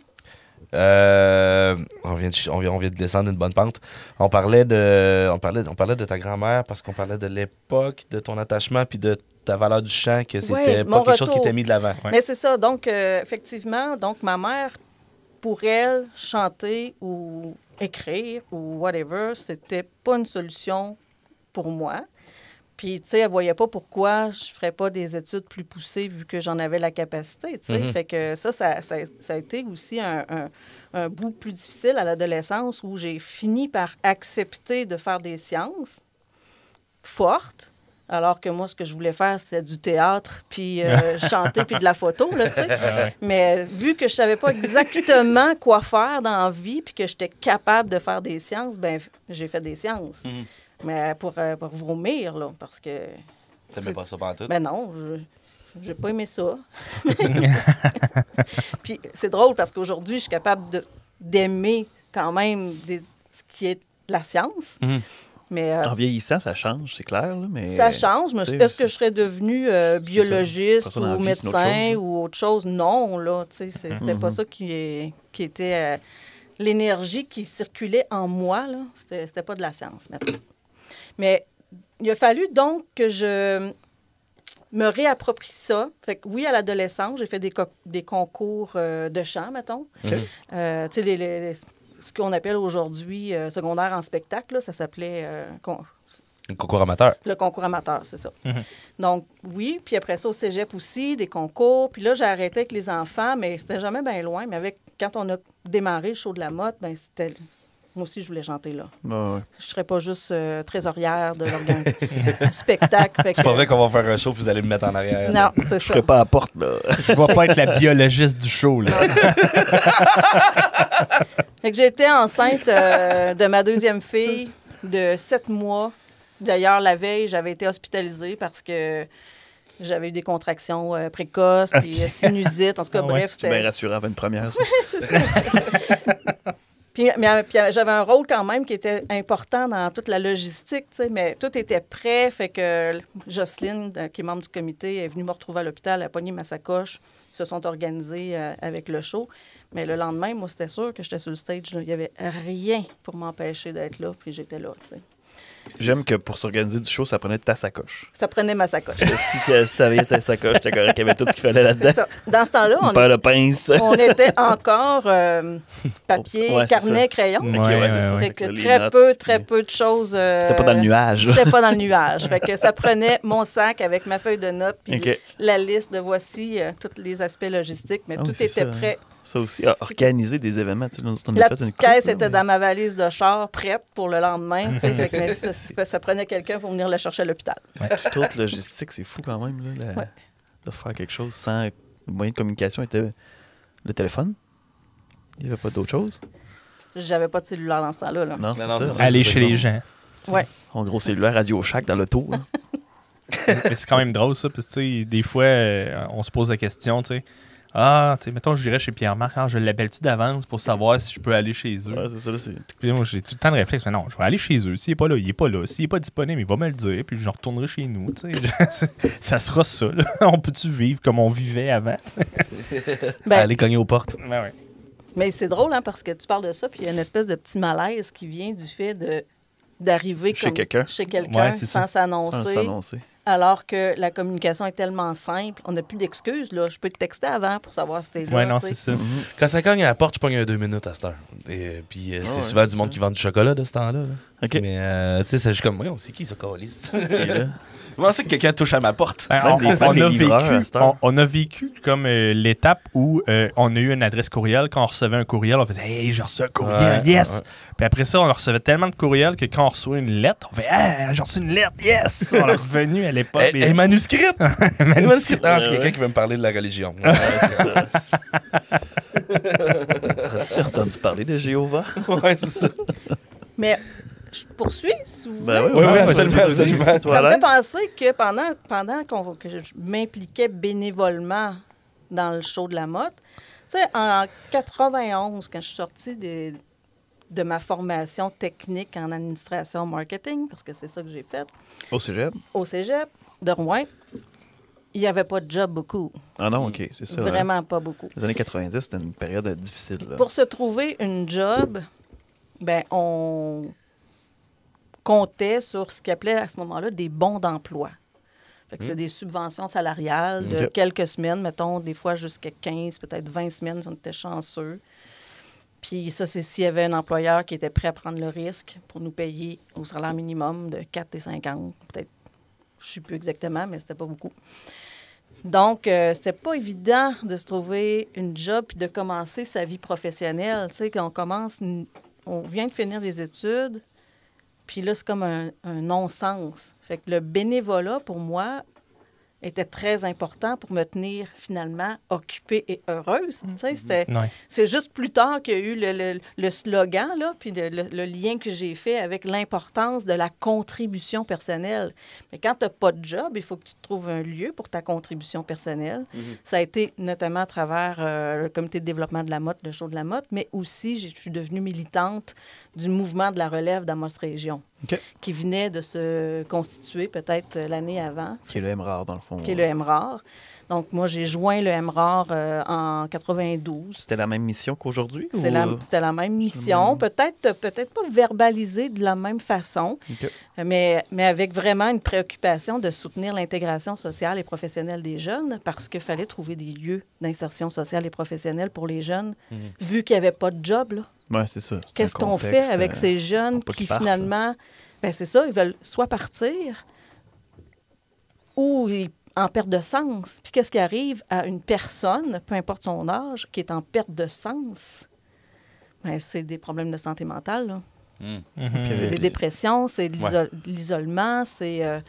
S2: On vient de descendre une bonne pente. On parlait de ta grand-mère parce qu'on parlait de l'époque, de ton attachement puis de ta valeur du chant, que c'était
S5: Ouais,
S2: pas
S5: mon
S2: quelque chose qui
S5: retour.
S2: était mis de l'avant.
S3: Ouais.
S5: Mais c'est ça. Donc, effectivement, donc ma mère, pour elle, chanter ou écrire ou whatever, c'était pas une solution pour moi. Puis, tu sais, elle voyait pas pourquoi je ferais pas des études plus poussées vu que j'en avais la capacité, tu sais.
S2: Mhm.
S5: Fait que ça a été aussi un bout plus difficile à l'adolescence où j'ai fini par accepter de faire des sciences fortes, alors que moi, ce que je voulais faire, c'était du théâtre, puis chanter, puis de la photo, là, tu sais. Mais vu que je savais pas exactement quoi faire dans la vie, puis que j'étais capable de faire des sciences, ben j'ai fait des sciences.
S2: Mhm.
S5: Mais pour vomir, là, parce que...
S2: T'aimais pas ça pantoute?
S5: Ben non, j'ai pas aimé ça. Puis c'est drôle parce qu'aujourd'hui, je suis capable d'aimer quand même ce qui est la science.
S2: Mhm.
S5: Mais
S1: En vieillissant, ça change, c'est clair. Là, mais,
S5: ça change.
S1: tu sais,
S5: Est-ce que je serais devenue biologiste
S1: ça dans la
S5: ou
S1: vie, c'est une autre
S5: médecin
S1: chose, là.
S5: ou autre chose? Non, là, tu sais, c'était pas
S1: Mhm.
S5: ça qui était... l'énergie qui circulait en moi, là, c'était pas de la science, maintenant. Mais il a fallu donc que je me réapproprie ça. Fait que oui, à l'adolescence, j'ai fait des concours de chant, mettons.
S1: OK.
S5: Tu sais, ce qu'on appelle aujourd'hui secondaire en spectacle, là, ça s'appelait
S2: Un concours amateur.
S5: le concours amateur, c'est ça.
S3: Mhm.
S5: Donc, oui. Puis après ça, au cégep aussi, des concours. Puis là, j'ai arrêté avec les enfants, mais c'était jamais bien loin. Mais quand on a démarré le show de la motte, ben c'était... Moi aussi, je voulais chanter là.
S1: Ouais, ouais.
S5: Je ne serais pas juste trésorière de l'organe du spectacle.
S2: C'est pas vrai qu'on va faire un show puis vous allez me mettre en arrière.
S5: Non, c'est
S1: Je
S5: ça.
S1: serais pas à la porte, là.
S3: Je vais pas être la biologiste du show, là.
S5: Fait que j'ai été enceinte de ma deuxième fille de 7 mois. D'ailleurs, la veille, j'avais été hospitalisée parce que j'avais eu des contractions précoces, puis sinusite. En tout cas,
S3: Ah ouais.
S5: bref,
S1: C'est bien
S5: c'était...
S1: rassurant avant une première, ça.
S5: C'est ça. Puis j'avais un rôle quand même qui était important dans toute la logistique, tu sais, mais tout était prêt. Fait que Jocelyne, qui est membre du comité, est venue me retrouver à l'hôpital, elle a pogné ma sacoche. Ils se sont organisés avec le show. Mais le lendemain, moi, c'était sûr que j'étais sur le stage. Là. Il n'y avait rien pour m'empêcher d'être là, puis j'étais là, tu sais.
S1: J'aime que pour s'organiser du show, ça prenait ta sacoche.
S5: Ça prenait ma sacoche.
S1: Si t'avais ta sacoche, t'es correct, il y avait tout ce qu'il fallait là-dedans.
S5: C'est ça. Dans ce temps-là,
S1: Une paire de pinces.
S5: on était encore papier,
S1: Ouais, c'est
S5: carnet,
S1: ça.
S5: crayon.
S1: Ok, ouais, c'est ça.
S5: Fait que
S1: Les
S5: très
S1: notes,
S5: peu de choses.
S1: C'était pas dans le nuage.
S5: C'était pas dans le nuage. Fait que ça prenait mon sac avec ma feuille de notes puis
S1: Ok.
S5: la liste de voici tous les aspects logistiques, mais
S1: Ah oui,
S5: tout
S1: c'est
S5: était
S1: ça.
S5: prêt.
S1: Ça aussi, organiser des événements. Tu sais, on a
S5: La
S1: fait une
S5: petite
S1: couple,
S5: caisse
S1: là,
S5: était
S1: mais-
S5: dans ma valise de char, prête pour le lendemain. Tu sais, fait que, mais ça prenait quelqu'un pour venir le chercher à l'hôpital.
S1: Toute autre logistique, c'est fou quand même. Là,
S5: Ouais.
S1: de faire quelque chose sans le moyen de communication était le téléphone. Il n'y avait pas d'autre chose.
S5: J'avais pas de cellulaire dans ce temps-là. Là.
S1: Non,
S2: Non,
S1: c'est
S2: non,
S1: ça.
S2: c'est ça.
S3: Aller chez les gens.
S5: Ouais.
S1: En gros cellulaire Radio Shack dans l'auto. là.
S3: Mais c'est quand même drôle, ça. Parce que, tu sais, des fois, on se pose la question, tu sais. Ah, tu sais, mettons, je dirais chez Pierre-Marc, je l'appelle-tu d'avance pour savoir si je peux aller chez eux?
S1: Ouais, c'est ça. Là, c'est...
S3: Puis moi, j'ai tout le temps de réflexe. Mais non, je vais aller chez eux. S'il n'est pas là, il est pas là. S'il n'est pas disponible, il va me le dire. Puis je retournerai chez nous. Tu sais. Ça sera ça. Là. On peut-tu vivre comme on vivait avant?
S5: Ben,
S2: Aller cogner aux portes.
S3: Ben ouais.
S5: mais c'est drôle, hein, parce que tu parles de ça, puis il y a une espèce de petit malaise qui vient du fait d'arriver
S1: Chez
S5: comme
S1: quelqu'un.
S5: chez quelqu'un
S3: Ouais, c'est ça.
S5: sans s'annoncer.
S1: Sans s'annoncer.
S5: Alors que la communication est tellement simple, on n'a plus d'excuses. Là. Je peux te texter avant pour savoir si t'es là.
S3: Ouais, non,
S5: tu sais.
S3: c'est ça.
S2: Quand ça cogne à la porte, je pogne un 2 minutes à cette heure. Et puis c'est
S1: ouais,
S2: souvent du
S1: c'est
S2: monde
S1: ça.
S2: qui vend du chocolat de ce temps-là. là.
S1: OK.
S2: Mais tu sais, c'est juste comme, voyons, c'est qui ce calice?
S1: Et là,
S2: Comment c'est que quelqu'un touche à ma porte?
S3: Ben,
S1: Même les livreurs, à cette heure.
S3: on a vécu comme l'étape où on a eu une adresse courriel. Quand on recevait un courriel, on faisait Hey, j'ai reçu un courriel,
S2: Ouais,
S3: yes!
S2: ouais.
S3: Puis après ça, on recevait tellement de courriels que quand on reçoit une lettre, on fait Hey, j'ai reçu une lettre, yes! On est revenu à l'époque.
S2: Et manuscrite! Manuscrite! Ah, c'est
S1: Ouais,
S2: quelqu'un
S1: ouais.
S2: qui veut me parler de la religion.
S1: as-tu entendu parler de Jéhovah?
S2: Ouais, c'est ça.
S5: Mais je poursuis, si vous
S1: Ben
S5: voulez.
S1: oui,
S2: Oui,
S1: ouais,
S2: absolument,
S1: vas-y,
S2: absolument.
S1: vas-y, toi,
S5: Ça me
S1: à
S5: fait
S1: l'aise.
S5: penser que que je m'impliquais bénévolement dans le show de la motte, tu sais, en 91, quand je suis sortie de ma formation technique en administration marketing, parce que c'est ça que j'ai fait,
S1: Au cégep?
S5: au cégep de Rouen, il n'y avait pas de job beaucoup.
S1: Ah non, OK, c'est ça.
S5: Vraiment pas beaucoup.
S1: Les années 90, c'était une période difficile. Là.
S5: Pour se trouver une job, ben on comptait sur ce qu'ils appelaient à ce moment-là des bons d'emploi. Fait que c'est des subventions salariales de
S1: OK.
S5: quelques semaines, mettons, des fois jusqu'à 15, peut-être 20 semaines si on était chanceux. Puis ça, c'est s'il y avait un employeur qui était prêt à prendre le risque pour nous payer au salaire minimum de 4,50, peut-être, je ne sais plus exactement, mais c'était pas beaucoup. Donc, c'était pas évident de se trouver une job puis de commencer sa vie professionnelle. Tu sais, quand on vient de finir des études, puis là, c'est comme un non-sens. Fait que le bénévolat, pour moi, était très important pour me tenir finalement occupée et heureuse. Tu sais,
S3: Ouais.
S5: c'est juste plus tard qu'il y a eu le slogan, là, puis le lien que j'ai fait avec l'importance de la contribution personnelle. Mais quand tu n'as pas de job, il faut que tu te trouves un lieu pour ta contribution personnelle. Ça a été notamment à travers le comité de développement de la motte, le show de la motte, mais aussi, je suis devenue militante du mouvement de la relève d'Amos Région,
S1: OK.
S5: qui venait de se constituer peut-être l'année avant,
S1: Qui est le MRAR, dans le fond.
S5: qui est le MRAR. Donc, moi, j'ai joint le MRAR en 92.
S1: C'était la même mission qu'aujourd'hui?
S5: C'était la même mission, peut-être pas verbalisée de la même façon,
S1: OK.
S5: mais avec vraiment une préoccupation de soutenir l'intégration sociale et professionnelle des jeunes parce qu'il fallait trouver des lieux d'insertion sociale et professionnelle pour les jeunes, vu qu'il n'y avait pas de job. Là.
S1: Oui, c'est ça. C'est
S5: Qu'est-ce
S1: un
S5: qu'on fait
S1: contexte,
S5: avec ces jeunes
S1: pas
S5: qui
S1: qu'ils partent,
S5: finalement, ben c'est ça, ils veulent soit partir ou ils en perte de sens. Puis qu'est-ce qui arrive à une personne, peu importe son âge, qui est en perte de sens? Ben, c'est des problèmes de santé mentale. Là. C'est des dépressions, c'est l'isolement, c'est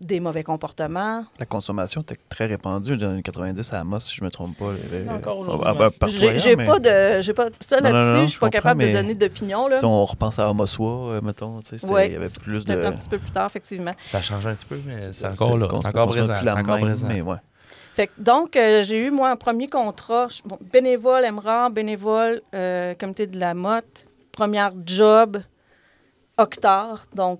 S5: des mauvais comportements.
S1: La consommation était très répandue dans les années 90 à Amos, si je ne me trompe pas.
S2: Encore aujourd'hui,
S1: Partout
S5: J'ai
S1: ailleurs, mais,
S5: j'ai pas ça
S1: Non, non,
S5: là-dessus,
S1: non,
S5: je suis pas
S1: je
S5: capable
S1: comprends,
S5: de
S1: mais-
S5: donner d'opinion. Là.
S1: tu sais, on repense à Amos-Wa, mettons. Tu sais,
S5: Ouais.
S1: il y avait plus de...
S5: Peut-être un petit peu plus tard, effectivement.
S2: Ça a changé un petit peu, mais c'est encore là.
S1: On
S2: C'est encore
S1: consomme
S2: présent.
S1: plus la
S2: C'est encore
S1: même,
S2: présent.
S1: mais ouais.
S5: Fait que, donc, j'ai eu, moi, un premier contrat, bénévole MRAR, bénévole comité de la motte, première job, Octar, donc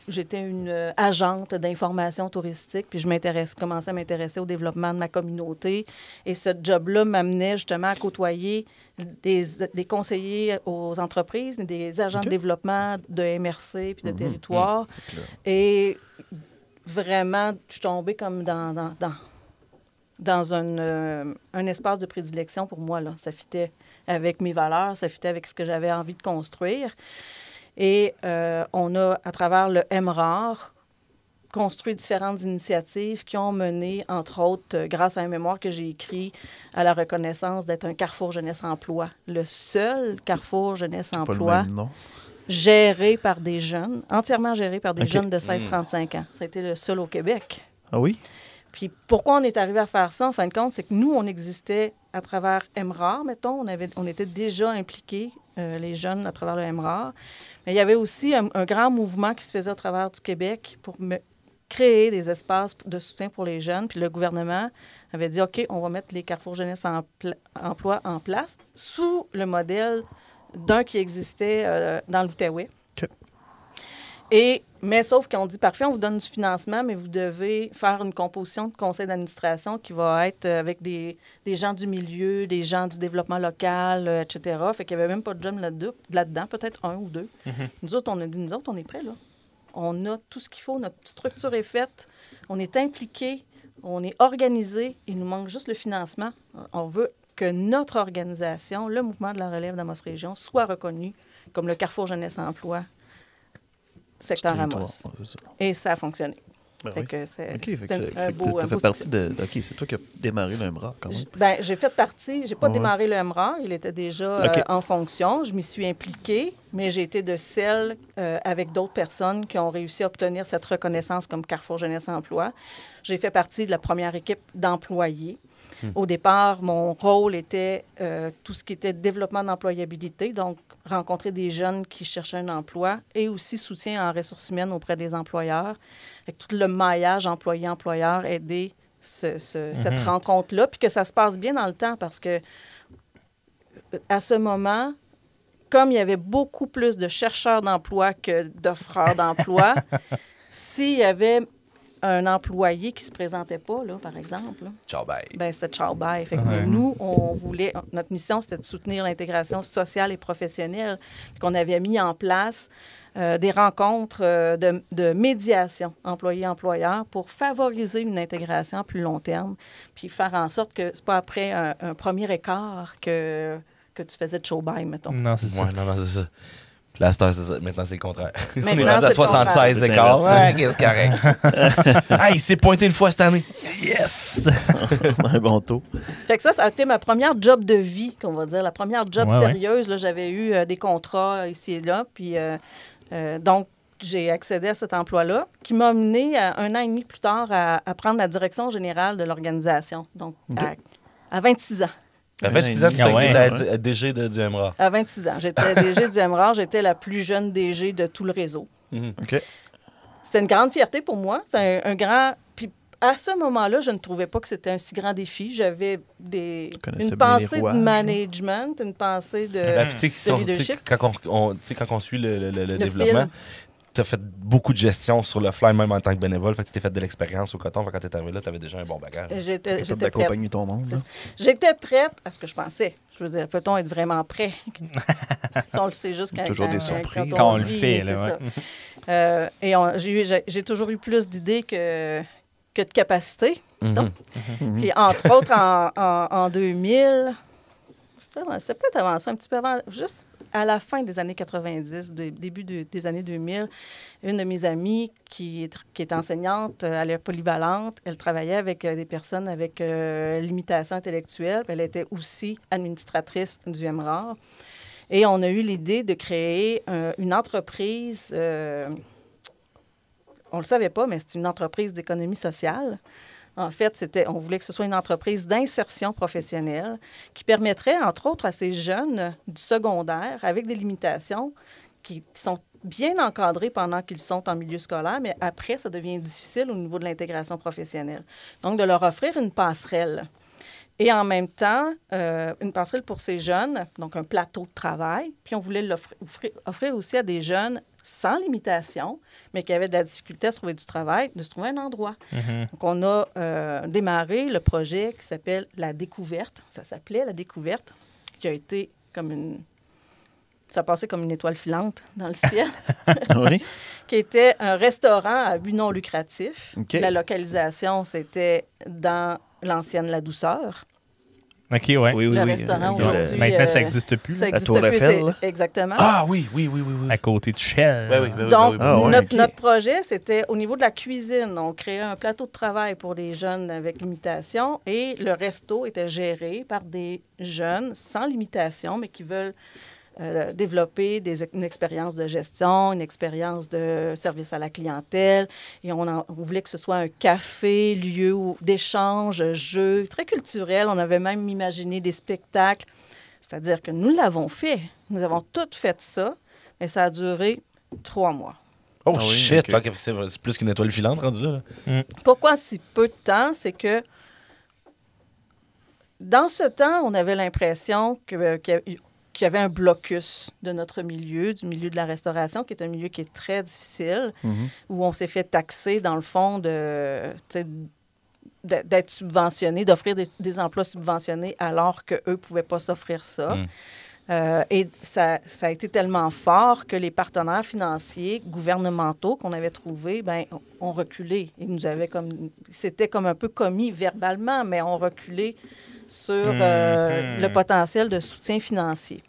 S5: j'étais une agente d'information touristique, puis je commençais à m'intéresser au développement de ma communauté. Et ce job-là m'amenait justement à côtoyer des conseillers aux entreprises, mais des agents de développement de MRC puis de territoire. Et vraiment, je suis tombée comme dans un espace de prédilection pour moi. Là. Ça fitait avec mes valeurs, ça fitait avec ce que j'avais envie de construire. Et on a, à travers le MRAR, construit différentes initiatives qui ont mené, entre autres, grâce à un mémoire que j'ai écrit, à la reconnaissance d'être un carrefour jeunesse-emploi. Le seul carrefour jeunesse-emploi géré par des jeunes, entièrement géré par des jeunes de 16-35 ans. Ça a été le seul au Québec.
S1: Ah oui?
S5: Puis pourquoi on est arrivé à faire ça, en fin de compte, c'est que nous, on existait à travers MRAR, mettons. On était déjà impliqués, les jeunes, à travers le MRAR. Mais il y avait aussi un grand mouvement qui se faisait au travers du Québec pour créer des espaces de soutien pour les jeunes. Puis le gouvernement avait dit, OK, on va mettre les carrefours jeunesse-emploi en place sous le modèle d'un qui existait dans l'Outaouais. Okay. Mais sauf qu'on dit, parfait, on vous donne du financement, mais vous devez faire une composition de conseil d'administration qui va être avec des gens du milieu, des gens du développement local, etc. Fait qu'il n'y avait même pas de job là-dedans, peut-être un ou deux. Nous autres, on a dit, on est prêts, là. On a tout ce qu'il faut, notre structure est faite, on est impliqué, on est organisé, il nous manque juste le financement. On veut que notre organisation, le mouvement de la relève d'Amos Région, soit reconnu comme le Carrefour Jeunesse-Emploi secteur Amos. Et ça a fonctionné.
S1: Ben
S5: fait que c'est
S1: un beau partie de... OK, c'est toi qui as démarré le MRAR, quand même.
S5: Bien, j'ai fait partie. J'ai pas démarré le MRAR. Il était déjà en fonction. Je m'y suis impliquée, mais j'ai été de celles avec d'autres personnes qui ont réussi à obtenir cette reconnaissance comme Carrefour Jeunesse-Emploi. J'ai fait partie de la première équipe d'employés. Au départ, mon rôle était tout ce qui était développement d'employabilité, donc rencontrer des jeunes qui cherchaient un emploi et aussi soutien en ressources humaines auprès des employeurs. Avec tout le maillage employé-employeur, aider cette rencontre-là, puis que ça se passe bien dans le temps parce que à ce moment, comme il y avait beaucoup plus de chercheurs d'emploi que d'offreurs d'emploi, s'il y avait un employé qui ne se présentait pas, là, par exemple.
S2: Ciao, bye.
S5: Bien, c'était ciao, bye. Fait que nous, on voulait... Notre mission, c'était de soutenir l'intégration sociale et professionnelle. Qu'on avait mis en place des rencontres de médiation employé-employeur pour favoriser une intégration à plus long terme, puis faire en sorte que c'est pas après un premier écart que tu faisais de show bye, mettons.
S2: Non, c'est ça. Ouais, non, c'est ça. Là, c'est ça. Maintenant, c'est le contraire.
S5: Maintenant,
S2: on est rendu à 76 écarts. Ouais, c'est correct. Ah, il s'est pointé une fois cette année.
S1: Yes! Un bon taux.
S5: Fait que ça a été ma première job de vie, qu'on va dire. La première job sérieuse. Là, j'avais eu des contrats ici et là. Puis, donc, j'ai accédé à cet emploi-là, qui m'a mené un an et demi plus tard à prendre la direction générale de l'organisation. Donc, à 26 ans.
S2: À 26 ans, tu étais DG du MRAR.
S5: À 26 ans. J'étais DG du MRAR. J'étais la plus jeune DG de tout le réseau.
S2: OK.
S5: C'était une grande fierté pour moi. C'est un grand... Puis à ce moment-là, je ne trouvais pas que c'était un si grand défi. J'avais une pensée de management, une pensée de leadership.
S2: Quand on suit le développement... Tu as fait beaucoup de gestion sur le fly, même en tant que bénévole. Fait que tu t'es fait de l'expérience au coton. Fait que quand tu es arrivé là, tu avais déjà un bon bagage.
S5: J'étais prête.
S1: D'accompagner ton monde.
S5: J'étais prête à ce que je pensais. Je veux dire, peut-on être vraiment prêt? Si on le sait juste quand,
S1: toujours des surprises.
S3: Quand on le fait. Là,
S5: et j'ai toujours eu plus d'idées que de capacités. Puis entre autres, en 2000, c'est peut-être avant ça, un petit peu avant, juste à la fin des années 90, début des années 2000, une de mes amies qui est enseignante, elle est polyvalente, elle travaillait avec des personnes avec limitation intellectuelle, puis elle était aussi administratrice du MRAR. Et on a eu l'idée de créer une entreprise, on ne le savait pas, mais c'est une entreprise d'économie sociale. En fait, on voulait que ce soit une entreprise d'insertion professionnelle qui permettrait, entre autres, à ces jeunes du secondaire avec des limitations qui sont bien encadrés pendant qu'ils sont en milieu scolaire, mais après, ça devient difficile au niveau de l'intégration professionnelle. Donc, de leur offrir une passerelle. Et en même temps, une passerelle pour ces jeunes, donc un plateau de travail. Puis on voulait offrir aussi à des jeunes sans limitation, mais qui avaient de la difficulté à se trouver du travail, de se trouver un endroit. Donc on a démarré le projet qui s'appelle La Découverte. Ça s'appelait La Découverte, qui a été comme une... Ça passait comme une étoile filante dans le ciel.
S1: Oui.
S5: Qui était un restaurant à but non lucratif.
S1: OK.
S5: La localisation, c'était dans l'ancienne La Douceur.
S3: OK, ouais.
S1: Oui,
S5: Le restaurant aujourd'hui...
S3: Maintenant, ça n'existe plus.
S5: Ça
S1: La
S5: existe
S1: Tour
S5: plus,
S1: Eiffel, là.
S5: exactement.
S2: Ah oui.
S3: À côté de Shell.
S5: Donc,
S1: oui.
S5: notre projet, c'était au niveau de la cuisine. On créait un plateau de travail pour les jeunes avec limitation et le resto était géré par des jeunes sans limitation, mais qui veulent développer une expérience de gestion, une expérience de service à la clientèle. Et on voulait que ce soit un café, lieu d'échange, jeu, très culturel. On avait même imaginé des spectacles. C'est-à-dire que nous l'avons fait. Nous avons tout fait ça, mais ça a duré 3 mois.
S2: Oh
S1: Ah oui,
S2: shit,
S1: ok.
S2: là, c'est plus qu'une étoile filante rendu là.
S5: Pourquoi si peu de temps? C'est que dans ce temps, on avait l'impression qu'il y avait un blocus de notre milieu, du milieu de la restauration, qui est un milieu qui est très difficile, où on s'est fait taxer, dans le fond, d'être subventionné, d'offrir des emplois subventionnés alors qu'eux ne pouvaient pas s'offrir ça. Et ça a été tellement fort que les partenaires financiers gouvernementaux qu'on avait trouvés, ont reculé. C'était comme un peu commis verbalement, mais ont reculé sur le potentiel de soutien financier.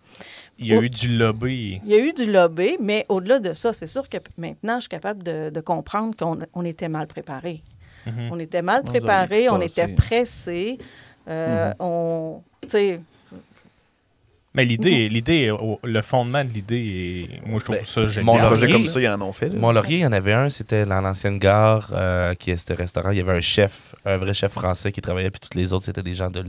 S3: Il y a eu du lobby.
S5: Il y a eu du lobby, mais au-delà de ça, c'est sûr que maintenant, je suis capable de comprendre qu'on était mal préparés. On était mal préparés, on était pressés. Tu sais...
S3: Mais l'idée, le fondement de l'idée, moi, je trouve ça génial.
S2: Mon
S1: Des projets
S2: Laurier,
S1: comme ça, ils en ont fait. là.
S2: Mont-Laurier, il y en avait un, c'était dans l'ancienne gare, qui est ce restaurant. Il y avait un chef, un vrai chef français qui travaillait, puis tous les autres, c'était des gens de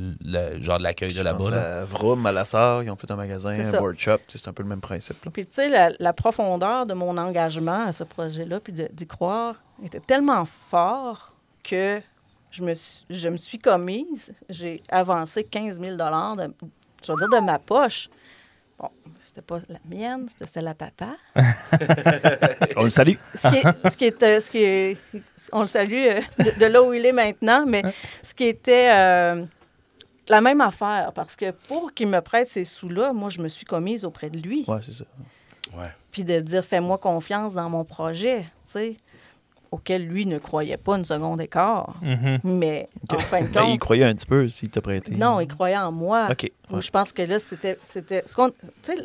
S2: l'accueil de
S1: Je pense
S2: là-bas. Là.
S1: à Vroom, à Lassar, ils ont fait un magasin,
S5: C'est
S1: un
S5: ça.
S1: board shop. C'est un peu le même principe. Là.
S5: Puis, tu sais, la profondeur de mon engagement à ce projet-là, puis d'y croire, était tellement fort que je me suis commise. J'ai avancé 15 000 de ma poche. Bon, c'était pas la mienne, c'était celle à papa.
S1: On le salue.
S5: On le salue de là où il est maintenant, mais ce qui était la même affaire, parce que pour qu'il me prête ces sous-là, moi, je me suis commise auprès de lui.
S1: Ouais, c'est ça.
S2: Ouais.
S5: Puis de dire, fais-moi confiance dans mon projet, tu sais, auquel lui ne croyait pas une seconde et quart. Mais en fin de
S1: Ben, il
S5: compte,
S1: croyait un petit peu s'il t'a prêté.
S5: non, il croyait en moi.
S1: OK. Ouais.
S5: Je pense que là, c'était tu sais,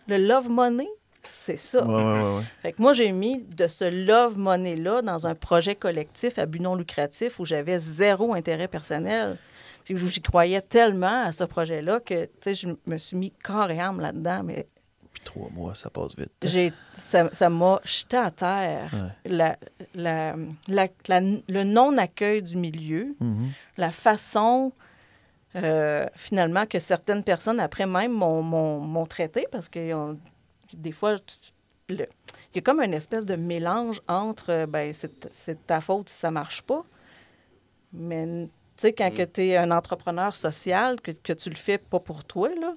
S5: le love money, c'est ça.
S1: Ouais.
S5: Fait que moi, j'ai mis de ce love money-là dans un projet collectif à but non lucratif où j'avais zéro intérêt personnel. Puis où j'y croyais tellement à ce projet-là que, tu sais, je me suis mis corps et âme là-dedans, mais
S1: Puis 3 mois, ça passe vite.
S5: ça m'a jeté à terre. Le non-accueil du milieu, la façon, finalement, que certaines personnes, après même, m'ont traité, parce que des fois, il y a comme une espèce de mélange entre, c'est ta faute si ça marche pas, mais... Tu sais, quand tu es un entrepreneur social, que tu le fais pas pour toi, là,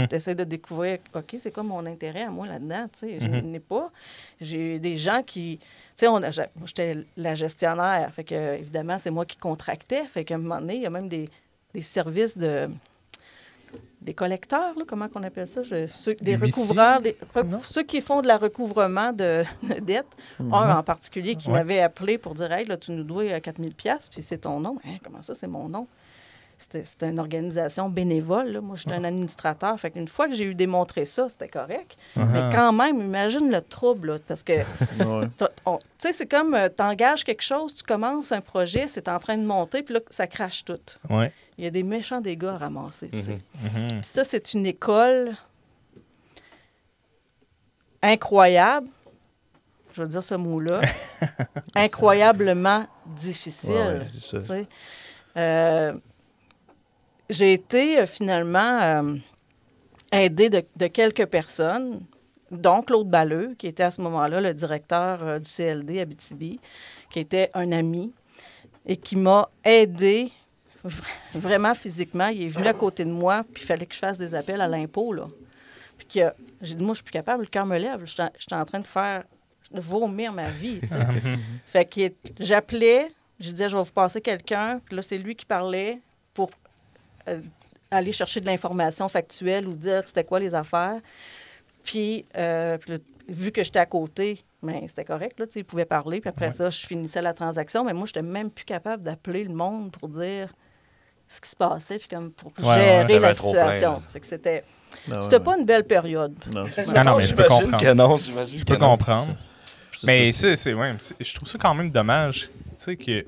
S5: tu essaies de découvrir, OK, c'est quoi mon intérêt à moi là-dedans, tu sais, je n'ai pas. J'ai eu des gens qui... Tu sais, moi, j'étais la gestionnaire, fait que, évidemment, c'est moi qui contractais, fait qu'à un moment donné, il y a même des services des collecteurs, là, comment on appelle ça? Des recouvreurs, ceux qui font de la recouvrement de dettes. Un en particulier qui m'avait appelé pour dire « Hey, là, tu nous dois 4 000 $, puis c'est ton nom. Hein, comment ça, c'est mon nom? » C'était une organisation bénévole. Là. Moi, j'étais un administrateur. Fait qu'une fois que j'ai eu démontré ça, c'était correct. Mais quand même, imagine le trouble, là, parce que, tu sais, c'est comme, t'engages quelque chose, tu commences un projet, c'est en train de monter, puis là, ça crache tout.
S3: Ouais.
S5: Il y a des méchants dégâts à ramasser, tu sais. Puis ça, c'est une école incroyable. Je vais dire ce mot-là. Incroyablement difficile.
S1: Ouais, c'est ça.
S5: Tu sais. J'ai été finalement aidée de quelques personnes, dont Claude Balleux, qui était à ce moment-là le directeur du CLD Abitibi, qui était un ami et qui m'a aidée vraiment physiquement. Il est venu à côté de moi, puis il fallait que je fasse des appels à l'impôt, là. Puis j'ai dit, moi, je suis plus capable, le cœur me lève. J'étais en train de vomir ma vie, tu sais. Fait que j'appelais, je disais, je vais vous passer quelqu'un. Puis là, c'est lui qui parlait pour aller chercher de l'information factuelle ou dire c'était quoi les affaires. Puis là, vu que j'étais à côté, ben, c'était correct, là, il pouvait parler. Puis après ça, je finissais la transaction. Mais moi, je n'étais même plus capable d'appeler le monde pour dire ce qui se passait, puis comme pour gérer la situation. C'est que c'était pas une belle période.
S3: Non, mais je peux comprendre.
S2: Je
S3: peux comprendre. Mais je trouve ça quand même dommage. Tu sais que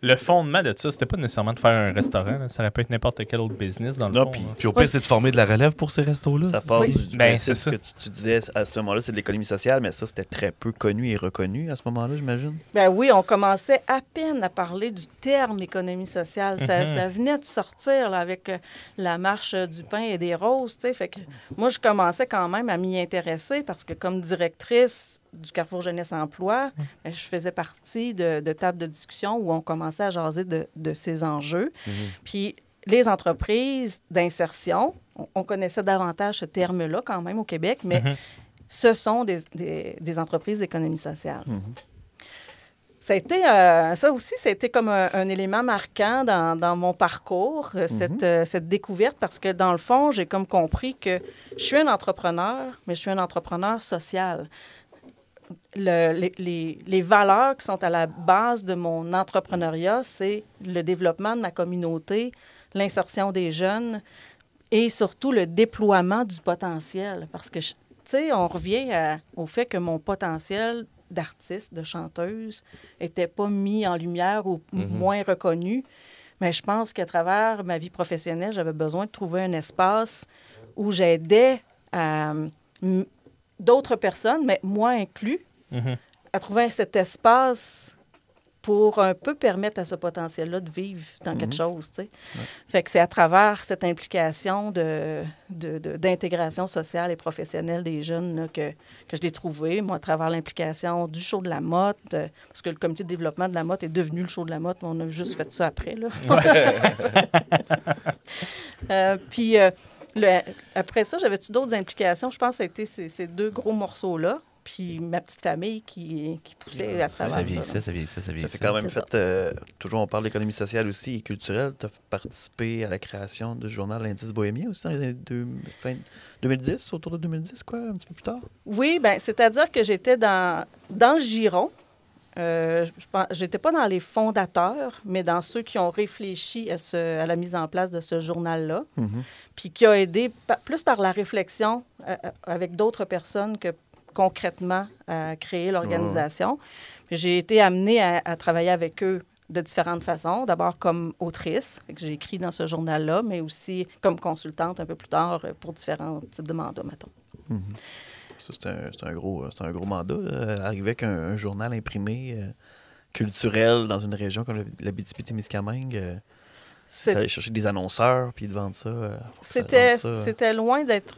S3: le fondement de ça, c'était pas nécessairement de faire un restaurant. Là. Ça aurait pu être n'importe quel autre business dans le fond.
S2: Puis au pire, c'est de former de la relève pour ces restos-là.
S1: Ça part du principe que tu disais à ce moment-là, c'est de l'économie sociale, mais ça, c'était très peu connu et reconnu à ce moment-là, j'imagine.
S5: Ben oui, on commençait à peine à parler du terme économie sociale. Ça venait de sortir là, avec la marche du pain et des roses. Fait que moi, je commençais quand même à m'y intéresser parce que comme directrice du Carrefour Jeunesse Emploi, je faisais partie de tables de discussion où on commençait à jaser de ces enjeux. Puis les entreprises d'insertion, on connaissait davantage ce terme-là quand même au Québec, mais ce sont des entreprises d'économie sociale. Ça a été, ça aussi, ça a été comme un élément marquant dans mon parcours, cette découverte, parce que dans le fond, j'ai comme compris que je suis un entrepreneur, mais je suis un entrepreneur social. Les valeurs qui sont à la base de mon entrepreneuriat, c'est le développement de ma communauté, l'insertion des jeunes et surtout le déploiement du potentiel. Parce que, tu sais, on revient au fait que mon potentiel d'artiste, de chanteuse, n'était pas mis en lumière ou moins reconnu. Mais je pense qu'à travers ma vie professionnelle, j'avais besoin de trouver un espace où j'aidais d'autres personnes, mais moi inclus, à trouver cet espace pour un peu permettre à ce potentiel-là de vivre dans quelque chose, tu sais. Fait que c'est à travers cette implication d'intégration sociale et professionnelle des jeunes là, que je l'ai trouvé. Moi, à travers l'implication du show de la Motte, parce que le comité de développement de la Motte est devenu le show de la Motte, mais on a juste fait ça après, là. Puis... après ça, j'avais-tu d'autres implications? Je pense que ça a été ces deux gros morceaux-là. Puis ma petite famille qui poussait à travers ça.
S2: Ça vieillissait.
S1: Tu as quand même fait, toujours on parle d'économie sociale aussi et culturelle, tu as participé à la création du journal L'Indice bohémien aussi dans les années 2010, autour de 2010, quoi, un petit peu plus tard?
S5: Oui, bien, c'est-à-dire que j'étais dans le giron. J'étais pas dans les fondateurs, mais dans ceux qui ont réfléchi à la mise en place de ce journal-là, puis qui a aidé plus par la réflexion avec d'autres personnes que concrètement à créer l'organisation. J'ai été amenée à travailler avec eux de différentes façons. D'abord comme autrice, que j'ai écrit dans ce journal-là, mais aussi comme consultante un peu plus tard pour différents types de mandats, mettons.
S1: Ça, c'est un gros mandat. Arriver avec un journal imprimé culturel dans une région comme l'Abitibi-Témiscamingue, c'est aller chercher des annonceurs puis de vendre ça.
S5: C'était loin d'être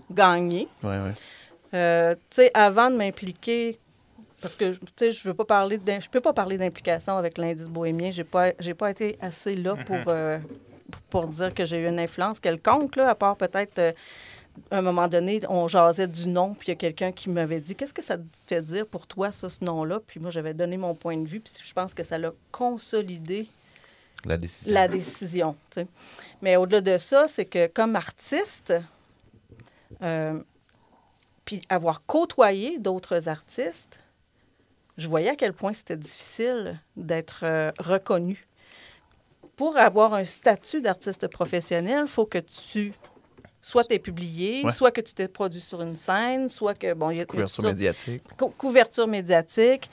S5: gagné.
S1: Oui.
S5: Tu sais, avant de m'impliquer, parce que, tu sais, je peux pas parler d'implication avec l'Indice bohémien. J'ai pas été assez là pour dire que j'ai eu une influence quelconque, là, à part peut-être... à un moment donné, on jasait du nom, puis il y a quelqu'un qui m'avait dit « Qu'est-ce que ça te fait dire pour toi, ça, ce nom-là? » Puis moi, j'avais donné mon point de vue, puis je pense que ça l'a consolidé la décision. T'sais. Mais au-delà de ça, c'est que comme artiste, puis avoir côtoyé d'autres artistes, je voyais à quel point c'était difficile d'être reconnu. Pour avoir un statut d'artiste professionnel, il faut que soit tu es publié, soit que tu t'es produit sur une scène, soit que... bon, il y a
S1: couverture médiatique.
S5: Couverture médiatique.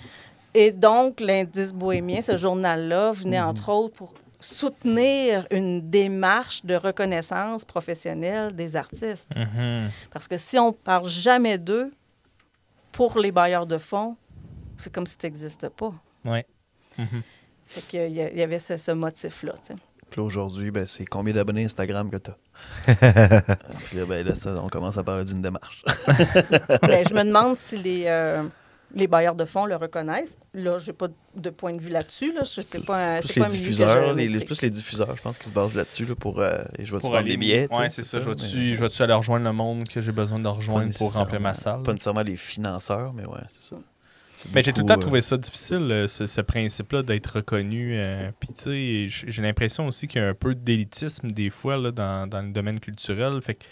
S5: Et donc, l'Indice bohémien, ce journal-là, venait entre autres pour soutenir une démarche de reconnaissance professionnelle des artistes. Parce que si on ne parle jamais d'eux, pour les bailleurs de fonds, c'est comme si tu n'existais pas.
S3: Oui.
S5: Fait qu'il y avait ce motif-là, tu sais.
S1: Puis aujourd'hui, ben, c'est combien d'abonnés Instagram que tu as? Puis là, on commence à parler d'une démarche.
S5: Ben, je me demande si les bailleurs de fonds le reconnaissent. Là, je n'ai pas de point de vue là-dessus. Là. Je sais pas,
S1: plus
S5: c'est pas
S1: les
S5: un milieu que
S1: diffuseurs,
S5: je
S1: plus les diffuseurs, je pense qu'ils se basent là-dessus là, pour je vais-tu
S3: Pour
S1: prendre
S3: aller-
S1: des billets. tu sais,
S3: Ouais, c'est ça. Je vais-tu aller rejoindre le monde que j'ai besoin de rejoindre pour remplir ma salle?
S1: Pas nécessairement les financeurs, mais ouais, c'est ça.
S3: Ben, j'ai tout le temps trouvé ça difficile, ce principe-là d'être reconnu. Puis, tu sais, j'ai l'impression aussi qu'il y a un peu d'élitisme des fois là, dans le domaine culturel. Fait que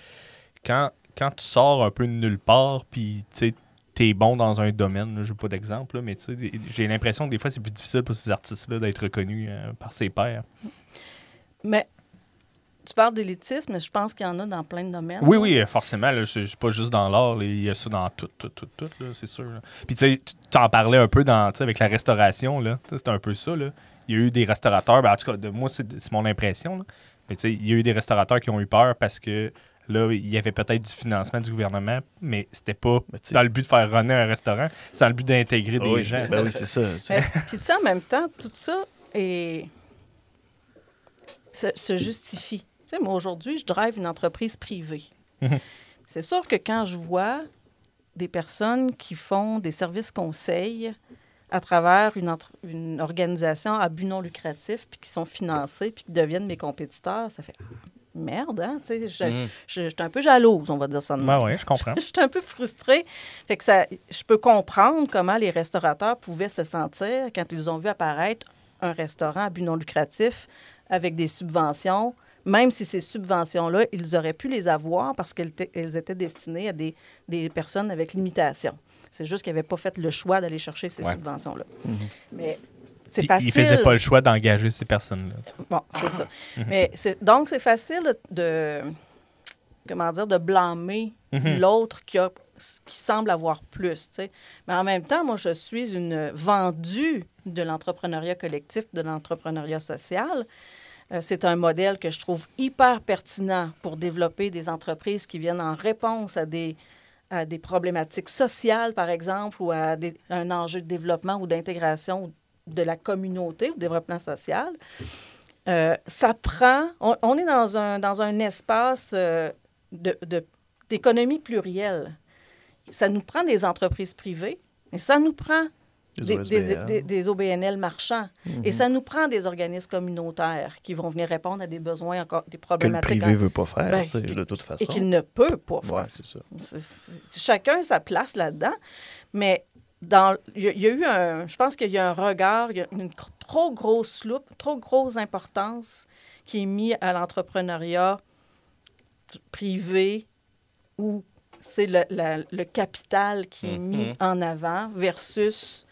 S3: quand tu sors un peu de nulle part, puis, tu sais, t'es bon dans un domaine, je n'ai pas d'exemple, là, mais tu sais, j'ai l'impression que des fois, c'est plus difficile pour ces artistes-là d'être reconnus par ses pairs.
S5: Mais tu parles d'élitisme, mais je pense qu'il y en a dans plein de domaines.
S3: Oui, oui, forcément. C'est pas juste dans l'art. Là, il y a ça dans tout, là, c'est sûr. Là. Puis tu sais, tu en parlais un peu avec la restauration. Là, c'est un peu ça. Là. Il y a eu des restaurateurs, en tout cas, de moi, c'est mon impression. Là. Mais tu sais, il y a eu des restaurateurs qui ont eu peur parce que là, il y avait peut-être du financement du gouvernement, mais c'était pas dans le but de faire runner un restaurant, c'est dans le but d'intégrer des gens.
S1: Ben oui, c'est ça.
S5: Puis tu sais, en même temps, tout ça se justifie. Tu sais, moi, aujourd'hui, je drive une entreprise privée. C'est sûr que quand je vois des personnes qui font des services conseils à travers une organisation à but non lucratif, puis qui sont financés, puis qui deviennent mes compétiteurs, ça fait merde, hein? Tu sais, je suis un peu jalouse, on va dire ça de même.
S3: Oui, je comprends.
S5: Je suis un peu frustrée. Fait que je peux comprendre comment les restaurateurs pouvaient se sentir quand ils ont vu apparaître un restaurant à but non lucratif avec des subventions, même si ces subventions-là, ils auraient pu les avoir parce qu'elles étaient destinées à des personnes avec limitation. C'est juste qu'ils n'avaient pas fait le choix d'aller chercher ces subventions-là. Mais c'est facile.
S3: Ils ne faisaient pas le choix d'engager ces personnes-là.
S5: Bon, c'est ça. Mais donc, c'est facile de blâmer l'autre qui semble avoir plus, tu sais. Mais en même temps, moi, je suis une vendue de l'entrepreneuriat collectif, de l'entrepreneuriat social. C'est un modèle que je trouve hyper pertinent pour développer des entreprises qui viennent en réponse à des problématiques sociales, par exemple, ou à un enjeu de développement ou d'intégration de la communauté ou de développement social. Ça prend... On est dans un espace d'économie plurielle. Ça nous prend des entreprises privées, et ça nous prend des OBNL marchands. Et ça nous prend des organismes communautaires qui vont venir répondre à des besoins, encore des problématiques.
S1: Que le privé ne veut pas faire, de toute façon.
S5: Et qu'il ne peut pas faire.
S1: Ouais, c'est ça.
S5: Chacun sa place là-dedans. Mais il y a eu je pense qu'il y a un regard, il y a une trop grosse loupe, trop grosse importance qui est mise à l'entrepreneuriat privé où c'est le capital qui est mis en avant versus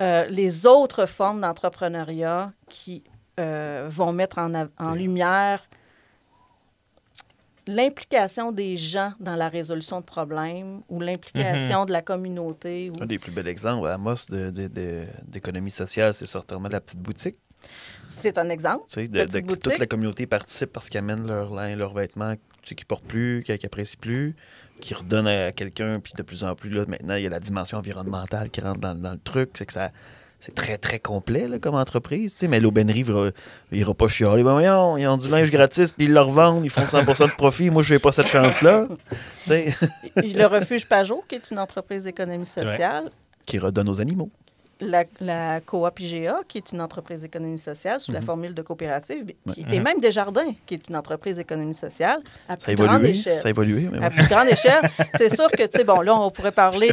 S5: les autres formes d'entrepreneuriat qui vont mettre en lumière l'implication des gens dans la résolution de problèmes ou l'implication de la communauté.
S1: Un des plus bels exemples, Amos, d'économie sociale, c'est certainement la petite boutique.
S5: C'est un exemple.
S1: Toute la communauté participe parce qu'ils amènent leur linge, leurs vêtements qu'ils ne portent plus, qu'ils n'apprécient plus, qu'ils redonnent à quelqu'un. Puis de plus en plus, là, maintenant, il y a la dimension environnementale qui rentre dans le truc. C'est que c'est très, très complet là, comme entreprise. Mais l'aubainerie il n'ira pas chialer. Ben, voyons, ils ont du linge gratis, puis ils le revendent, ils font 100% de profit. Moi, je n'ai pas cette chance-là.
S5: Le Refuge Pajot, qui est une entreprise d'économie sociale.
S1: Qui redonne aux animaux.
S5: La Coop IGA, qui est une entreprise d'économie sociale sous la formule de coopérative, et même Desjardins, qui est une entreprise d'économie sociale, à plus grande échelle.
S1: Ça a évolué. Mais
S5: à plus grande échelle. C'est sûr que, tu sais, bon, là, on pourrait parler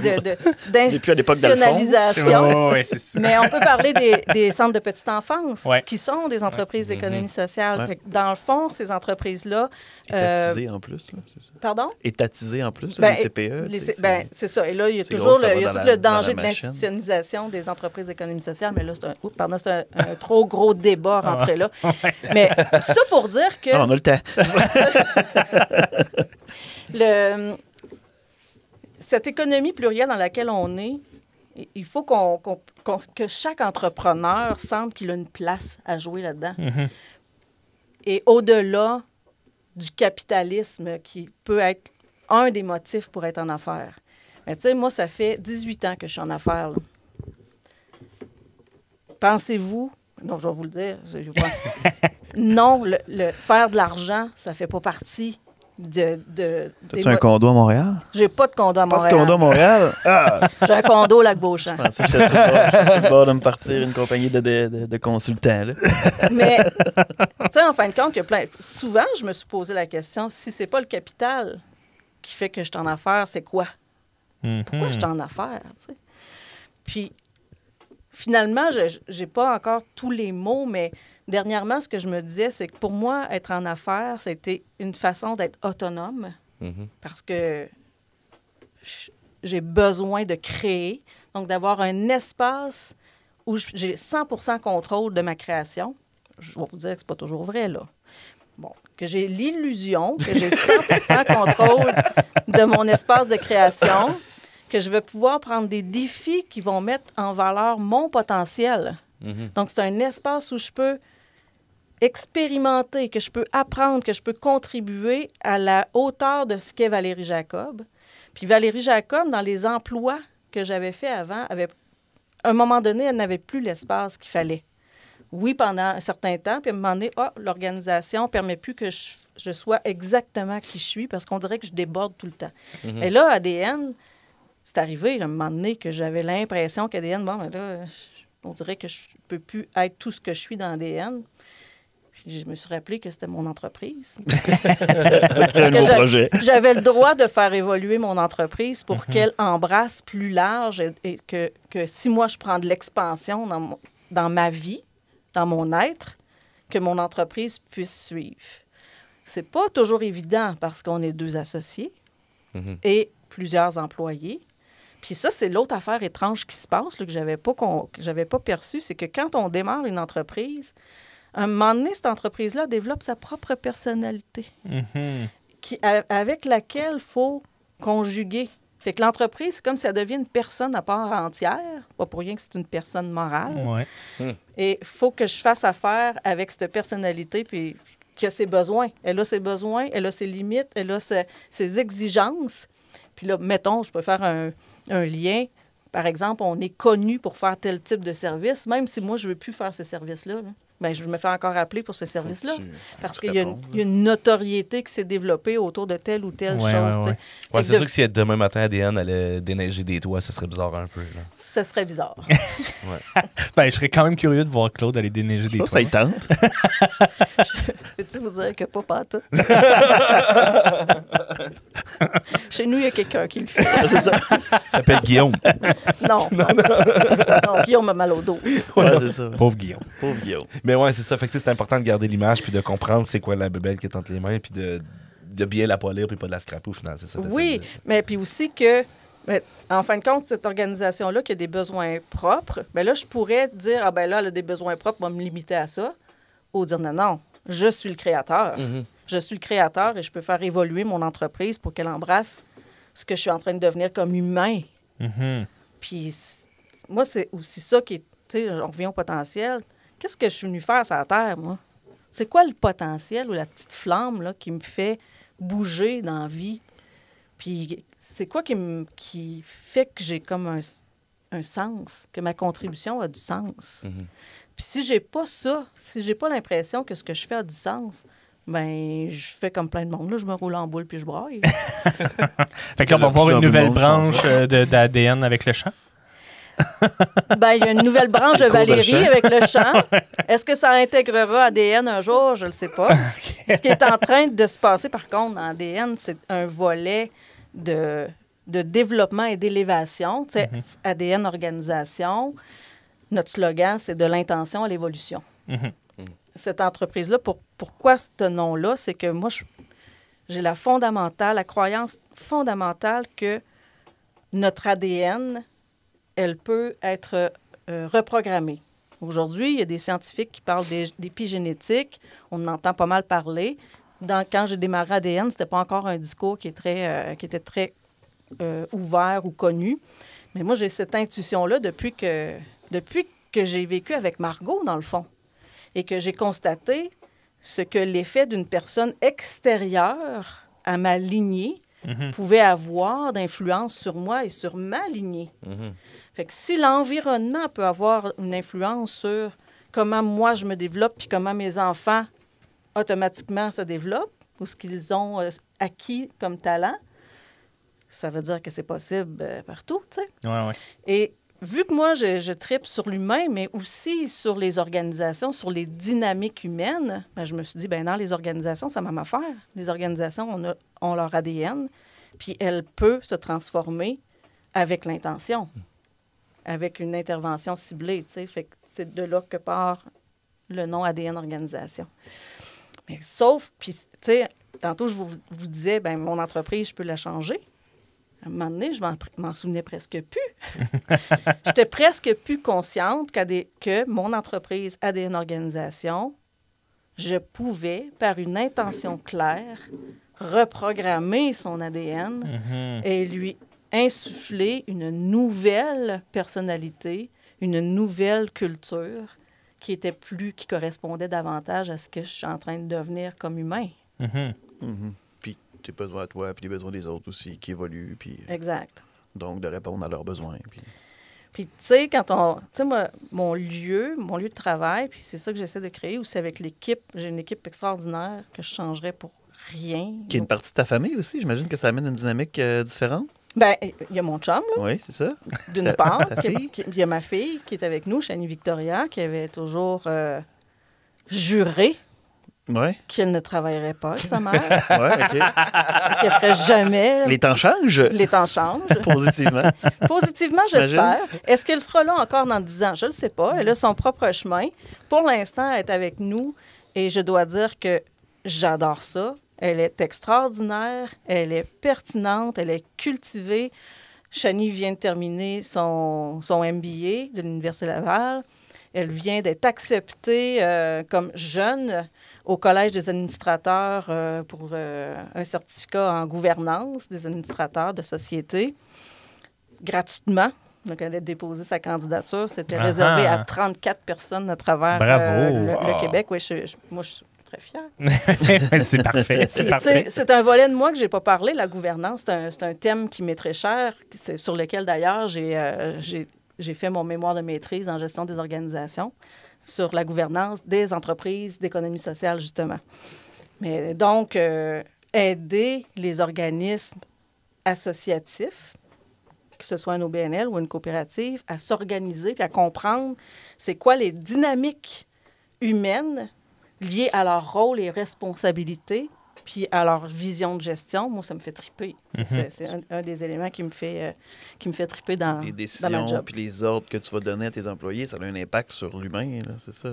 S5: d'institutionnalisation. Mais on peut parler des centres de petite enfance, qui sont des entreprises d'économie sociale. Fait que dans le fond, ces entreprises-là...
S1: Étatisées en plus. Là, c'est ça.
S5: Pardon?
S1: Étatisées en plus, les CPE.
S5: C'est ça. Et là, il y a toujours tout le danger de l'institutionnalisation des entreprises d'économie sociale, mais là, c'est un trop gros débat à rentrer là. Mais tout ça pour dire que...
S1: on a le temps.
S5: Cette économie plurielle dans laquelle on est, il faut que chaque entrepreneur sente qu'il a une place à jouer là-dedans. Et au-delà du capitalisme qui peut être un des motifs pour être en affaires. Mais tu sais, moi, ça fait 18 ans que je suis en affaires, là. Pensez-vous... Non, je vais vous le dire. Non, le faire de l'argent, ça ne fait pas partie
S1: As-tu un condo à Montréal?
S5: J'ai pas de condo à Montréal.
S1: Pas de condo à Montréal? Ah!
S5: J'ai un condo au Lac-Beauchamp.
S1: Je pensais que j'étais sur le bord de me partir une compagnie de consultants. Là.
S5: Mais, tu sais, en fin de compte, souvent, je me suis posé la question, si c'est pas le capital qui fait que je suis en affaires, c'est quoi? Pourquoi je suis en affaires, tu sais? Puis, finalement, je n'ai pas encore tous les mots, mais dernièrement, ce que je me disais, c'est que pour moi, être en affaires, c'était une façon d'être autonome parce que j'ai besoin de créer, donc d'avoir un espace où j'ai 100% contrôle de ma création. Je vais vous dire que c'est pas toujours vrai, là. Bon, que j'ai l'illusion que j'ai 100% contrôle de mon espace de création, que je vais pouvoir prendre des défis qui vont mettre en valeur mon potentiel. Donc, c'est un espace où je peux expérimenter, que je peux apprendre, que je peux contribuer à la hauteur de ce qu'est Valérie Jacob. Puis Valérie Jacob, dans les emplois que j'avais faits avant, à un moment donné, elle n'avait plus l'espace qu'il fallait. Oui, pendant un certain temps, puis à un moment donné, l'organisation ne permet plus que je sois exactement qui je suis parce qu'on dirait que je déborde tout le temps. Et là, ADN, c'est arrivé, là, à un moment donné, que j'avais l'impression qu'ADN, on dirait que je ne peux plus être tout ce que je suis dans ADN. Puis je me suis rappelé que c'était mon entreprise. J'avais le droit de faire évoluer mon entreprise pour qu'elle embrasse plus large et que si moi, je prends de l'expansion dans ma vie, dans mon être, que mon entreprise puisse suivre. C'est pas toujours évident parce qu'on est 2 associés et plusieurs employés. Puis ça, c'est l'autre affaire étrange qui se passe, là, que j'avais pas perçue, c'est que quand on démarre une entreprise, à un moment donné, cette entreprise-là développe sa propre personnalité avec laquelle il faut conjuguer. Fait que l'entreprise, c'est comme si elle devient une personne à part entière. Pas pour rien que c'est une personne morale.
S3: Ouais.
S5: Et il faut que je fasse affaire avec cette personnalité, puis qui a ses besoins. Elle a ses besoins, elle a ses limites, elle a ses exigences. Puis là, mettons, je peux faire un lien. Par exemple, on est connu pour faire tel type de service, même si moi, je ne veux plus faire ces services-là. Bien, je me fais encore appeler pour ce service-là. Parce qu'il y a une notoriété qui s'est développée autour de telle ou telle chose.
S2: Ouais, c'est sûr que si demain matin, ADN allait déneiger des toits, ça serait bizarre un peu. Là.
S5: Ça serait bizarre.
S3: Ben, je serais quand même curieux de voir Claude aller déneiger des toits.
S1: Ça y tente.
S5: Peux-tu vous dire que pas partout? Chez nous, il y a quelqu'un qui le fait.
S1: C'est ça.
S2: Il s'appelle Guillaume.
S5: Non, Guillaume a mal au dos.
S1: Ouais, c'est ça.
S3: Pauvre Guillaume.
S1: Pauvre Guillaume.
S2: Mais ouais, c'est ça. Fait que c'est important de garder l'image puis de comprendre c'est quoi la bébelle qui est entre les mains puis de bien la polir puis pas de la scraper au final. C'est ça.
S5: Oui, mais puis aussi que, en fin de compte, cette organisation-là qui a des besoins propres, bien là, je pourrais dire, là, elle a des besoins propres, on va me limiter à ça, ou dire non, je suis le créateur. Je suis le créateur et je peux faire évoluer mon entreprise pour qu'elle embrasse ce que je suis en train de devenir comme humain. Puis moi, c'est aussi ça qui est, tu sais, on revient au potentiel. Qu'est-ce que je suis venue faire sur la Terre, moi? C'est quoi le potentiel ou la petite flamme là, qui me fait bouger dans la vie? Puis c'est quoi qui fait que j'ai comme un sens, que ma contribution a du sens? Puis si j'ai pas ça, si j'ai pas l'impression que ce que je fais a du sens, ben je fais comme plein de monde. Là, je me roule en boule puis je braille.
S3: Fait que là, on va voir une nouvelle branche d'ADN avec le chant.
S5: Ben, il y a une nouvelle branche de Valérie avec le chant. Est-ce que ça intégrera ADN un jour? Je ne le sais pas. Ce qui est en train de se passer, par contre, dans ADN, c'est un volet de développement et d'élévation. Tu sais, ADN organisation, notre slogan, c'est de l'intention à l'évolution. Cette entreprise-là, pourquoi ce nom-là? C'est que moi, j'ai la croyance fondamentale que notre ADN, elle peut être reprogrammée. Aujourd'hui, il y a des scientifiques qui parlent d'épigénétique. On en entend pas mal parler. Quand j'ai démarré ADN, ce n'était pas encore un discours qui était très ouvert ou connu. Mais moi, j'ai cette intuition-là depuis que j'ai vécu avec Margot, dans le fond, et que j'ai constaté ce que l'effet d'une personne extérieure à ma lignée pouvait avoir d'influence sur moi et sur ma lignée. Fait que si l'environnement peut avoir une influence sur comment moi je me développe puis comment mes enfants automatiquement se développent, ou ce qu'ils ont acquis comme talent, ça veut dire que c'est possible partout, tu sais.
S3: Ouais.
S5: Et vu que moi, je tripe sur l'humain, mais aussi sur les organisations, sur les dynamiques humaines, ben, je me suis dit, ben dans les organisations, ça m'a ma affaire. Les organisations ont leur ADN, puis elle peut se transformer avec l'intention, avec une intervention ciblée, tu sais. Fait que c'est de là que part le nom ADN Organisation. Mais sauf, puis, tu sais, tantôt, je vous disais, ben mon entreprise, je peux la changer. À un moment donné, je m'en souvenais presque plus. J'étais presque plus consciente que mon entreprise ADN Organisation, je pouvais, par une intention claire, reprogrammer son ADN et lui insuffler une nouvelle personnalité, une nouvelle culture qui correspondait davantage à ce que je suis en train de devenir comme humain.
S1: Puis tes besoins à toi, puis les besoins des autres aussi qui évoluent. Puis,
S5: exact.
S1: Donc, de répondre à leurs besoins.
S5: Puis tu sais, moi, mon lieu de travail, puis c'est ça que j'essaie de créer aussi avec l'équipe. J'ai une équipe extraordinaire que je changerais pour rien.
S1: Qui est une partie de ta famille aussi. J'imagine que ça amène une dynamique différente.
S5: Bien, il y a mon chum, là.
S1: Oui, c'est ça.
S5: D'une part.
S1: Ta fille.
S5: Il y a ma fille qui est avec nous, Shani Victoria, qui avait toujours juré qu'elle ne travaillerait pas avec sa mère.
S1: Oui, OK.
S5: Qu'elle ne ferait jamais.
S1: Les temps changent.
S5: Les temps changent.
S1: Positivement.
S5: Positivement, j'espère. Est-ce qu'elle sera là encore dans 10 ans? Je ne le sais pas. Elle a son propre chemin. Pour l'instant, elle est avec nous et je dois dire que j'adore ça. Elle est extraordinaire, elle est pertinente, elle est cultivée. Shani vient de terminer son MBA de l'Université Laval. Elle vient d'être acceptée comme jeune au Collège des administrateurs pour un certificat en gouvernance des administrateurs de société, gratuitement. Donc, elle a déposé sa candidature. C'était réservé à 34 personnes à travers le Québec. Oui, moi, je suis très fière.
S3: C'est parfait.
S5: C'est un volet de moi que je n'ai pas parlé, la gouvernance. C'est un thème qui m'est très cher, sur lequel, d'ailleurs, j'ai fait mon mémoire de maîtrise en gestion des organisations sur la gouvernance des entreprises d'économie sociale, justement. Mais donc, aider les organismes associatifs, que ce soit un OBNL ou une coopérative, à s'organiser et à comprendre c'est quoi les dynamiques humaines liées à leur rôle et responsabilités, puis à leur vision de gestion. Moi, ça me fait triper. C'est un des éléments qui me fait triper dans ma job.
S1: Les décisions puis les ordres que tu vas donner à tes employés, ça a un impact sur l'humain, là, c'est ça?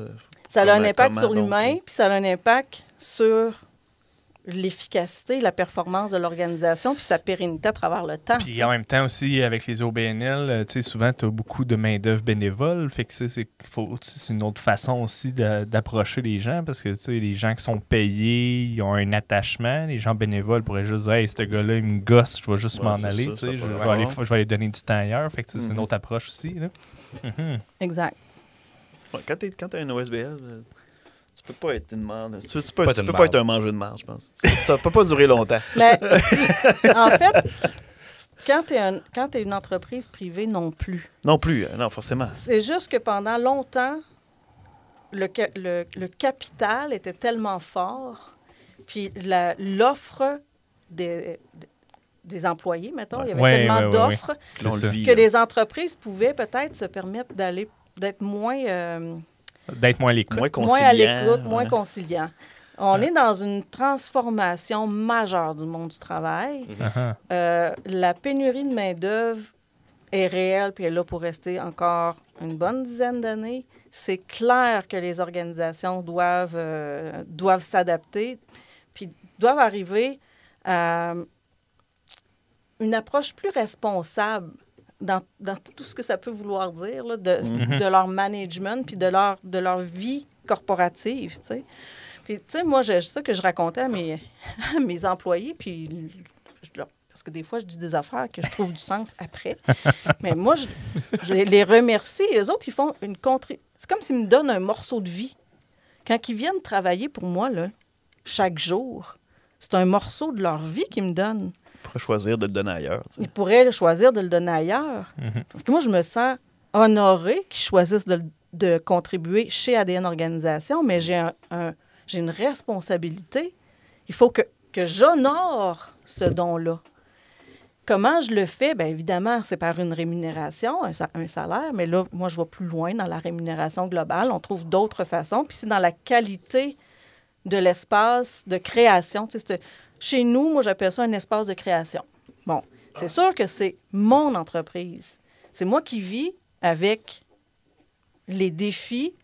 S5: Ça a un impact sur l'humain, puis ça a un impact sur l'efficacité, la performance de l'organisation, puis sa pérennité à travers le temps.
S3: Puis en même temps aussi, avec les OBNL, souvent, tu as beaucoup de main-d'œuvre bénévole. Fait que c'est une autre façon aussi d'approcher les gens, parce que les gens qui sont payés, ils ont un attachement. Les gens bénévoles pourraient juste dire « Hey, ce gars-là, il me gosse, je vais juste m'en aller. Je vais aller donner du temps ailleurs. » Fait que c'est une autre approche aussi. Là.
S5: Exact.
S1: Ouais, quand tu as un OSBL... Tu peux pas être une marde. Tu peux pas être un mangeur de marde, je pense. Ça peut pas durer longtemps.
S5: Mais, en fait, quand tu es une entreprise privée, non plus.
S1: Non plus, non, forcément.
S5: C'est juste que pendant longtemps, le capital était tellement fort, puis l'offre des employés, mettons, il y avait tellement d'offres que les entreprises pouvaient peut-être se permettre d'être moins...
S3: D'être moins à l'écoute.
S5: Moins à l'écoute, moins conciliant. On est dans une transformation majeure du monde du travail. La pénurie de main-d'œuvre est réelle, puis elle est là pour rester encore une bonne dizaine d'années. C'est clair que les organisations doivent s'adapter, puis doivent arriver à une approche plus responsable dans tout ce que ça peut vouloir dire, là, de leur management puis de leur vie corporative, tu sais. Puis, tu sais, moi, c'est ça que je racontais à mes employés, puis parce que des fois, je dis des affaires que je trouve du sens après. Mais moi, je les remercie. Eux autres, ils font une c'est comme s'ils me donnent un morceau de vie. Quand ils viennent travailler pour moi, là, chaque jour, c'est un morceau de leur vie qu'ils me donnent.
S1: Ils pourraient choisir de le donner ailleurs. Tu sais.
S5: Ils pourraient choisir de le donner ailleurs. Parce que moi, je me sens honorée qu'ils choisissent de contribuer chez ADN Organisation, mais j'ai une responsabilité. Il faut que que j'honore ce don-là. Comment je le fais? Bien, évidemment, c'est par une rémunération, un salaire, mais là, moi, je vais plus loin dans la rémunération globale. On trouve d'autres façons, puis c'est dans la qualité de l'espace de création. Tu sais, chez nous, moi, j'appelle ça un espace de création. Bon, c'est sûr que c'est mon entreprise. C'est moi qui vis avec les défis,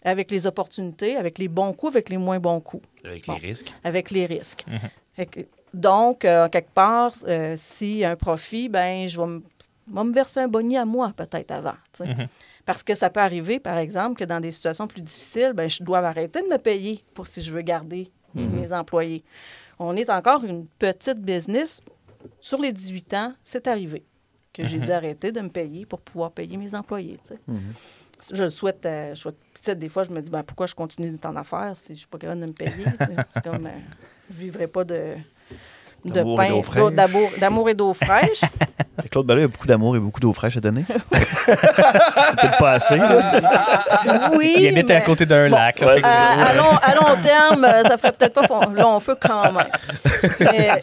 S5: avec les opportunités, avec les bons coups, avec les moins bons coups.
S2: Avec les risques.
S5: Avec les risques. Donc, quelque part, s'il y a un profit, ben je vais me verser un boni à moi, peut-être, avant. Parce que ça peut arriver, par exemple, que dans des situations plus difficiles, ben je dois arrêter de me payer pour si je veux garder mes employés. On est encore une petite business. Sur les 18 ans, c'est arrivé que j'ai dû arrêter de me payer pour pouvoir payer mes employés. Je le souhaite. Des fois, je me dis, ben, pourquoi je continue d'être en affaires si je ne suis pas capable de me payer? C'est comme, je ne vivrai pas de pain, d'amour et d'eau fraîche.
S1: Claude Ballot, il y a beaucoup d'amour et beaucoup d'eau fraîche cette année. C'est peut-être pas assez. Là.
S5: Oui,
S3: il habite à côté d'un lac. Là,
S5: à long terme, ça ferait peut-être pas long feu quand même. Mais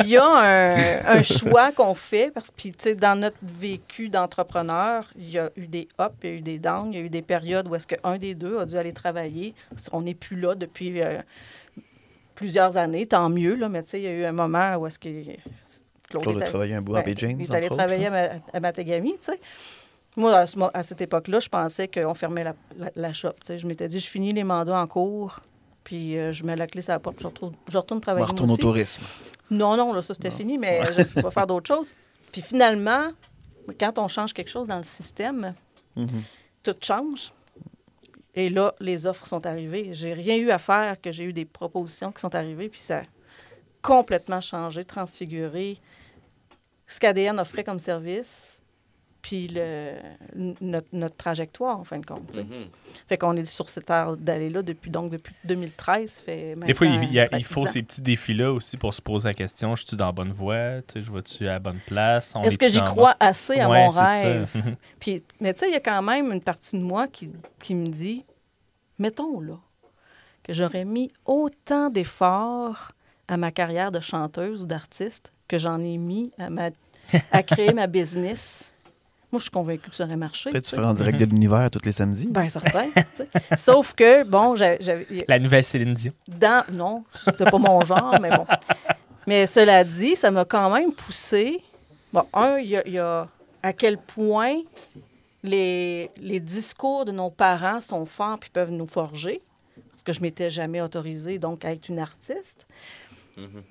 S5: il y a un choix qu'on fait parce que dans notre vécu d'entrepreneur, il y a eu des ups, il y a eu des downs, il y a eu des périodes où est-ce qu'un des deux a dû aller travailler. On n'est plus là depuis plusieurs années, tant mieux, là, mais il y a eu un moment où est-ce que
S1: Claude a travaillé un bout à Beijing.
S5: Il est allé travailler à Matagami, tu sais. Moi, à cette époque-là, je pensais qu'on fermait la shop. Je m'étais dit, je finis les mandats en cours, puis je mets la clé sur la porte, je retourne travailler.
S1: On retourne au tourisme.
S5: Non, là, ça, c'était fini, mais je vais faire d'autres choses. Puis finalement, quand on change quelque chose dans le système, tout change. Et là, les offres sont arrivées. J'ai rien eu à faire que j'ai eu des propositions qui sont arrivées, puis ça a complètement changé, transfiguré ce qu'ADN offrait comme service, puis notre trajectoire, en fin de compte. Fait qu'on est sur cette ère d'aller-là depuis 2013.
S3: Des fois, il faut ces petits défis-là aussi pour se poser la question, je suis dans la bonne voie? Je vais-tu à la bonne place?
S5: Est-ce que j'y crois assez à mon rêve? Puis, mais tu sais, il y a quand même une partie de moi qui me dit, mettons là, que j'aurais mis autant d'efforts à ma carrière de chanteuse ou d'artiste que j'en ai mis à créer ma business. Moi, je suis convaincue que ça aurait marché.
S1: Peut-être tu ferais en direct de l'univers tous les samedis.
S5: Bien, certain. Sauf que, bon, j'avais...
S3: La nouvelle Céline Dion.
S5: Non, c'était pas mon genre, mais bon. Mais cela dit, ça m'a quand même poussé. Bon, il y a à quel point les discours de nos parents sont forts puis peuvent nous forger. Parce que je m'étais jamais autorisée, donc, à être une artiste.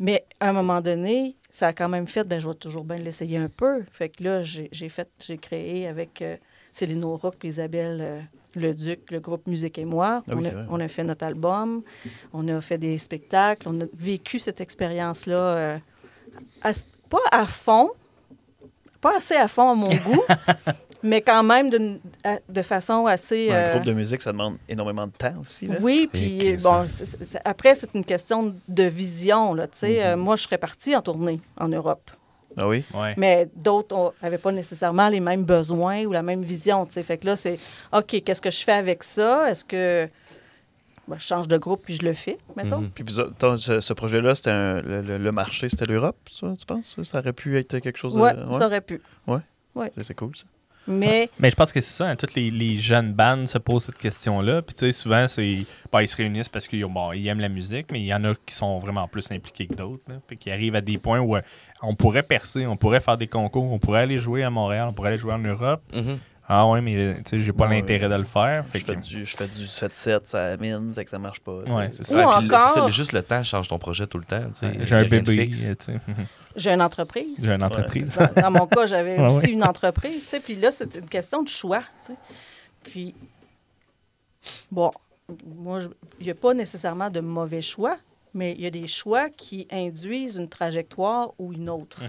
S5: Mais à un moment donné, ça a quand même fait, je vais toujours bien l'essayer un peu. Fait que là, j'ai créé avec Céline O'Rourke et Isabelle Leduc, le groupe Musique et moi. On a fait notre album, on a fait des spectacles, on a vécu cette expérience-là pas à fond, pas assez à fond à mon goût, mais quand même de façon assez...
S1: Un groupe de musique, ça demande énormément de temps aussi. Là.
S5: Oui, puis bon, après, c'est une question de vision. Là, moi, je serais partie en tournée en Europe.
S1: Ah oui?
S3: Ouais.
S5: Mais d'autres n'avaient pas nécessairement les mêmes besoins ou la même vision. Fait que là, c'est OK, qu'est-ce que je fais avec ça? Est-ce que je change de groupe puis je le fais, mettons?
S1: Puis ce projet-là, c'était le marché, c'était l'Europe, ça, tu penses? Ça aurait pu être quelque chose de...
S5: Oui, ça aurait pu.
S1: Oui.
S5: Ouais.
S1: C'est cool, ça.
S5: Mais
S3: je pense que c'est ça, toutes les jeunes bandes se posent cette question-là. Puis tu sais, souvent, ils se réunissent parce qu'ils aiment la musique, mais il y en a qui sont vraiment plus impliqués que d'autres. Puis qui arrivent à des points où on pourrait percer, on pourrait faire des concours, on pourrait aller jouer à Montréal, on pourrait aller jouer en Europe. Ah ouais, mais tu sais, j'ai pas l'intérêt de le faire.
S1: Je fais du 7-7, ça mine, c'est que ça marche pas.
S3: Ouais, c'est ça.
S5: Encore...
S2: juste le temps change ton projet tout le temps.
S3: J'ai un bébé.
S5: J'ai une entreprise.
S3: J'ai une entreprise.
S5: Dans mon cas, j'avais aussi une entreprise. Puis là, c'est une question de choix. Puis, bon, moi, il n'y a pas nécessairement de mauvais choix, mais il y a des choix qui induisent une trajectoire ou une autre.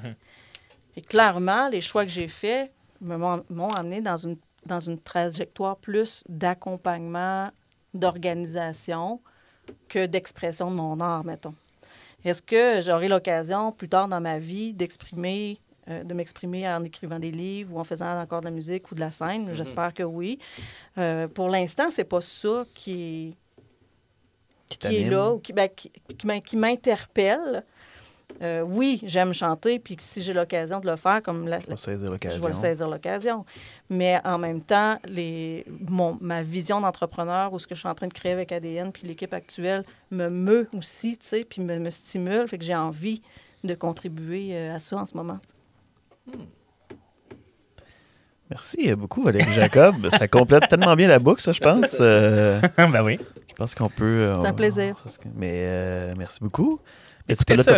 S5: Et clairement, les choix que j'ai faits m'ont amené dans une trajectoire plus d'accompagnement, d'organisation que d'expression de mon art, mettons. Est-ce que j'aurai l'occasion, plus tard dans ma vie, de m'exprimer en écrivant des livres ou en faisant encore de la musique ou de la scène? J'espère que oui. Pour l'instant, c'est pas ça qui qui est là ou qui m'interpelle. Oui, j'aime chanter, puis si j'ai l'occasion de le faire, comme je vais saisir l'occasion. Mais en même temps, ma vision d'entrepreneur ou ce que je suis en train de créer avec ADN, puis l'équipe actuelle me meut aussi, tu sais, puis me stimule, fait que j'ai envie de contribuer à ça en ce moment.
S1: Merci beaucoup, Valérie Jacob. Ça complète tellement bien la boucle, ça, je pense.
S3: Ben oui.
S1: Je pense qu'on peut...
S5: C'est un plaisir.
S1: Mais merci beaucoup.
S3: Écoutez ça,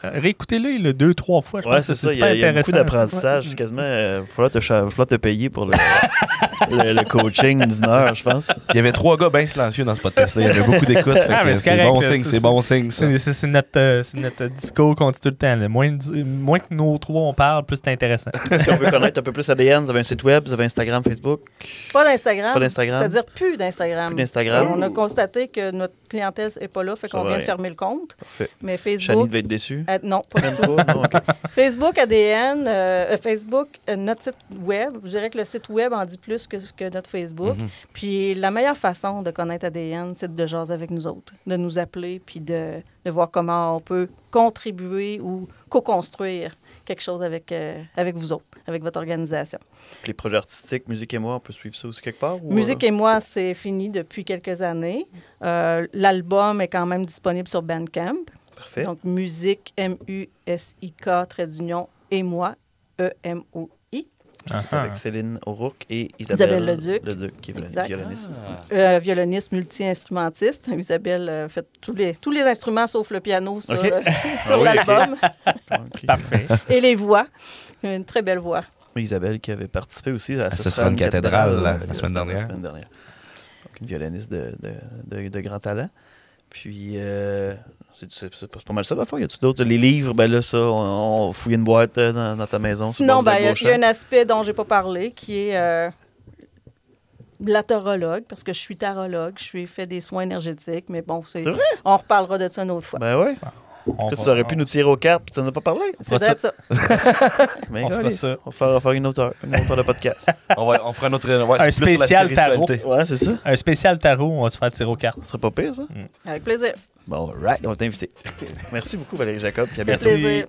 S3: réécoutez-le 2-3 fois. Je pense que c'est super intéressant.
S1: Il y a beaucoup d'apprentissage. Quasiment, il faudra te payer pour le coaching d'une heure, je pense.
S2: Il y avait 3 gars bien silencieux dans ce podcast-là. Il y avait beaucoup d'écoute. C'est bon signe, c'est bon signe.
S3: C'est notre discours qu'on dit tout le temps. Là. Moins que nos 3 on parle, plus c'est intéressant.
S1: Si on veut connaître un peu plus ADN, vous avez un site web, vous avez Instagram, Facebook?
S5: Pas d'Instagram.
S1: Pas d'Instagram.
S5: C'est-à-dire plus d'Instagram.
S1: Plus d'Instagram.
S5: On a constaté que notre clientèle n'est pas là, fait qu'on vient de fermer le compte.
S1: Parfait.
S5: Mais Facebook...
S1: Chani devait être déçue.
S5: Non, pas du tout.
S1: Non, okay.
S5: Facebook, ADN, Facebook, notre site web. Je dirais que le site web en dit plus que notre Facebook. Puis la meilleure façon de connaître ADN, c'est de jaser avec nous autres, de nous appeler, puis de voir comment on peut contribuer ou co-construire quelque chose avec vous autres, avec votre organisation.
S1: Les projets artistiques, Musique et moi, on peut suivre ça aussi quelque part?
S5: Musique et moi, c'est fini depuis quelques années. L'album est quand même disponible sur Bandcamp.
S1: Parfait.
S5: Donc, musique, M-U-S-I-K, trait d'union, et moi, E-M-O-I.
S1: C'est avec Céline O'Rourke et Isabelle
S5: Leduc.
S1: Qui est violoniste.
S5: Violoniste multi-instrumentiste. Isabelle fait tous les instruments sauf le piano sur l'album.
S1: Okay.
S3: Parfait.
S5: Et les voix. Une très belle voix.
S1: Isabelle qui avait participé aussi à
S2: ce sera une cathédrale la semaine dernière.
S1: Donc, une violoniste de grand talent. Puis, c'est pas mal ça, parfois. Y a-tu d'autres? Les livres, ben là, ça, on fouille une boîte dans ta maison.
S5: Non, ben, il y a un aspect dont j'ai pas parlé qui est la tarologue, parce que je suis tarologue. Je fait des soins énergétiques, mais bon,
S1: c'est vrai?
S5: On reparlera de ça une autre fois.
S1: Ben oui. Tu aurais pu nous tirer aux cartes, puis tu n'en as pas parlé.
S5: C'est vrai ça.
S1: Mais on va faire une autre heure de podcast.
S2: on fera un autre...
S3: un spécial tarot.
S1: Ouais, c'est ça.
S3: Un spécial tarot, on va se faire tirer aux cartes.
S1: Ce serait pas pire, ça?
S5: Avec plaisir.
S1: Bon, right, on va t'inviter. Merci beaucoup, Valérie Jacob.
S5: Merci.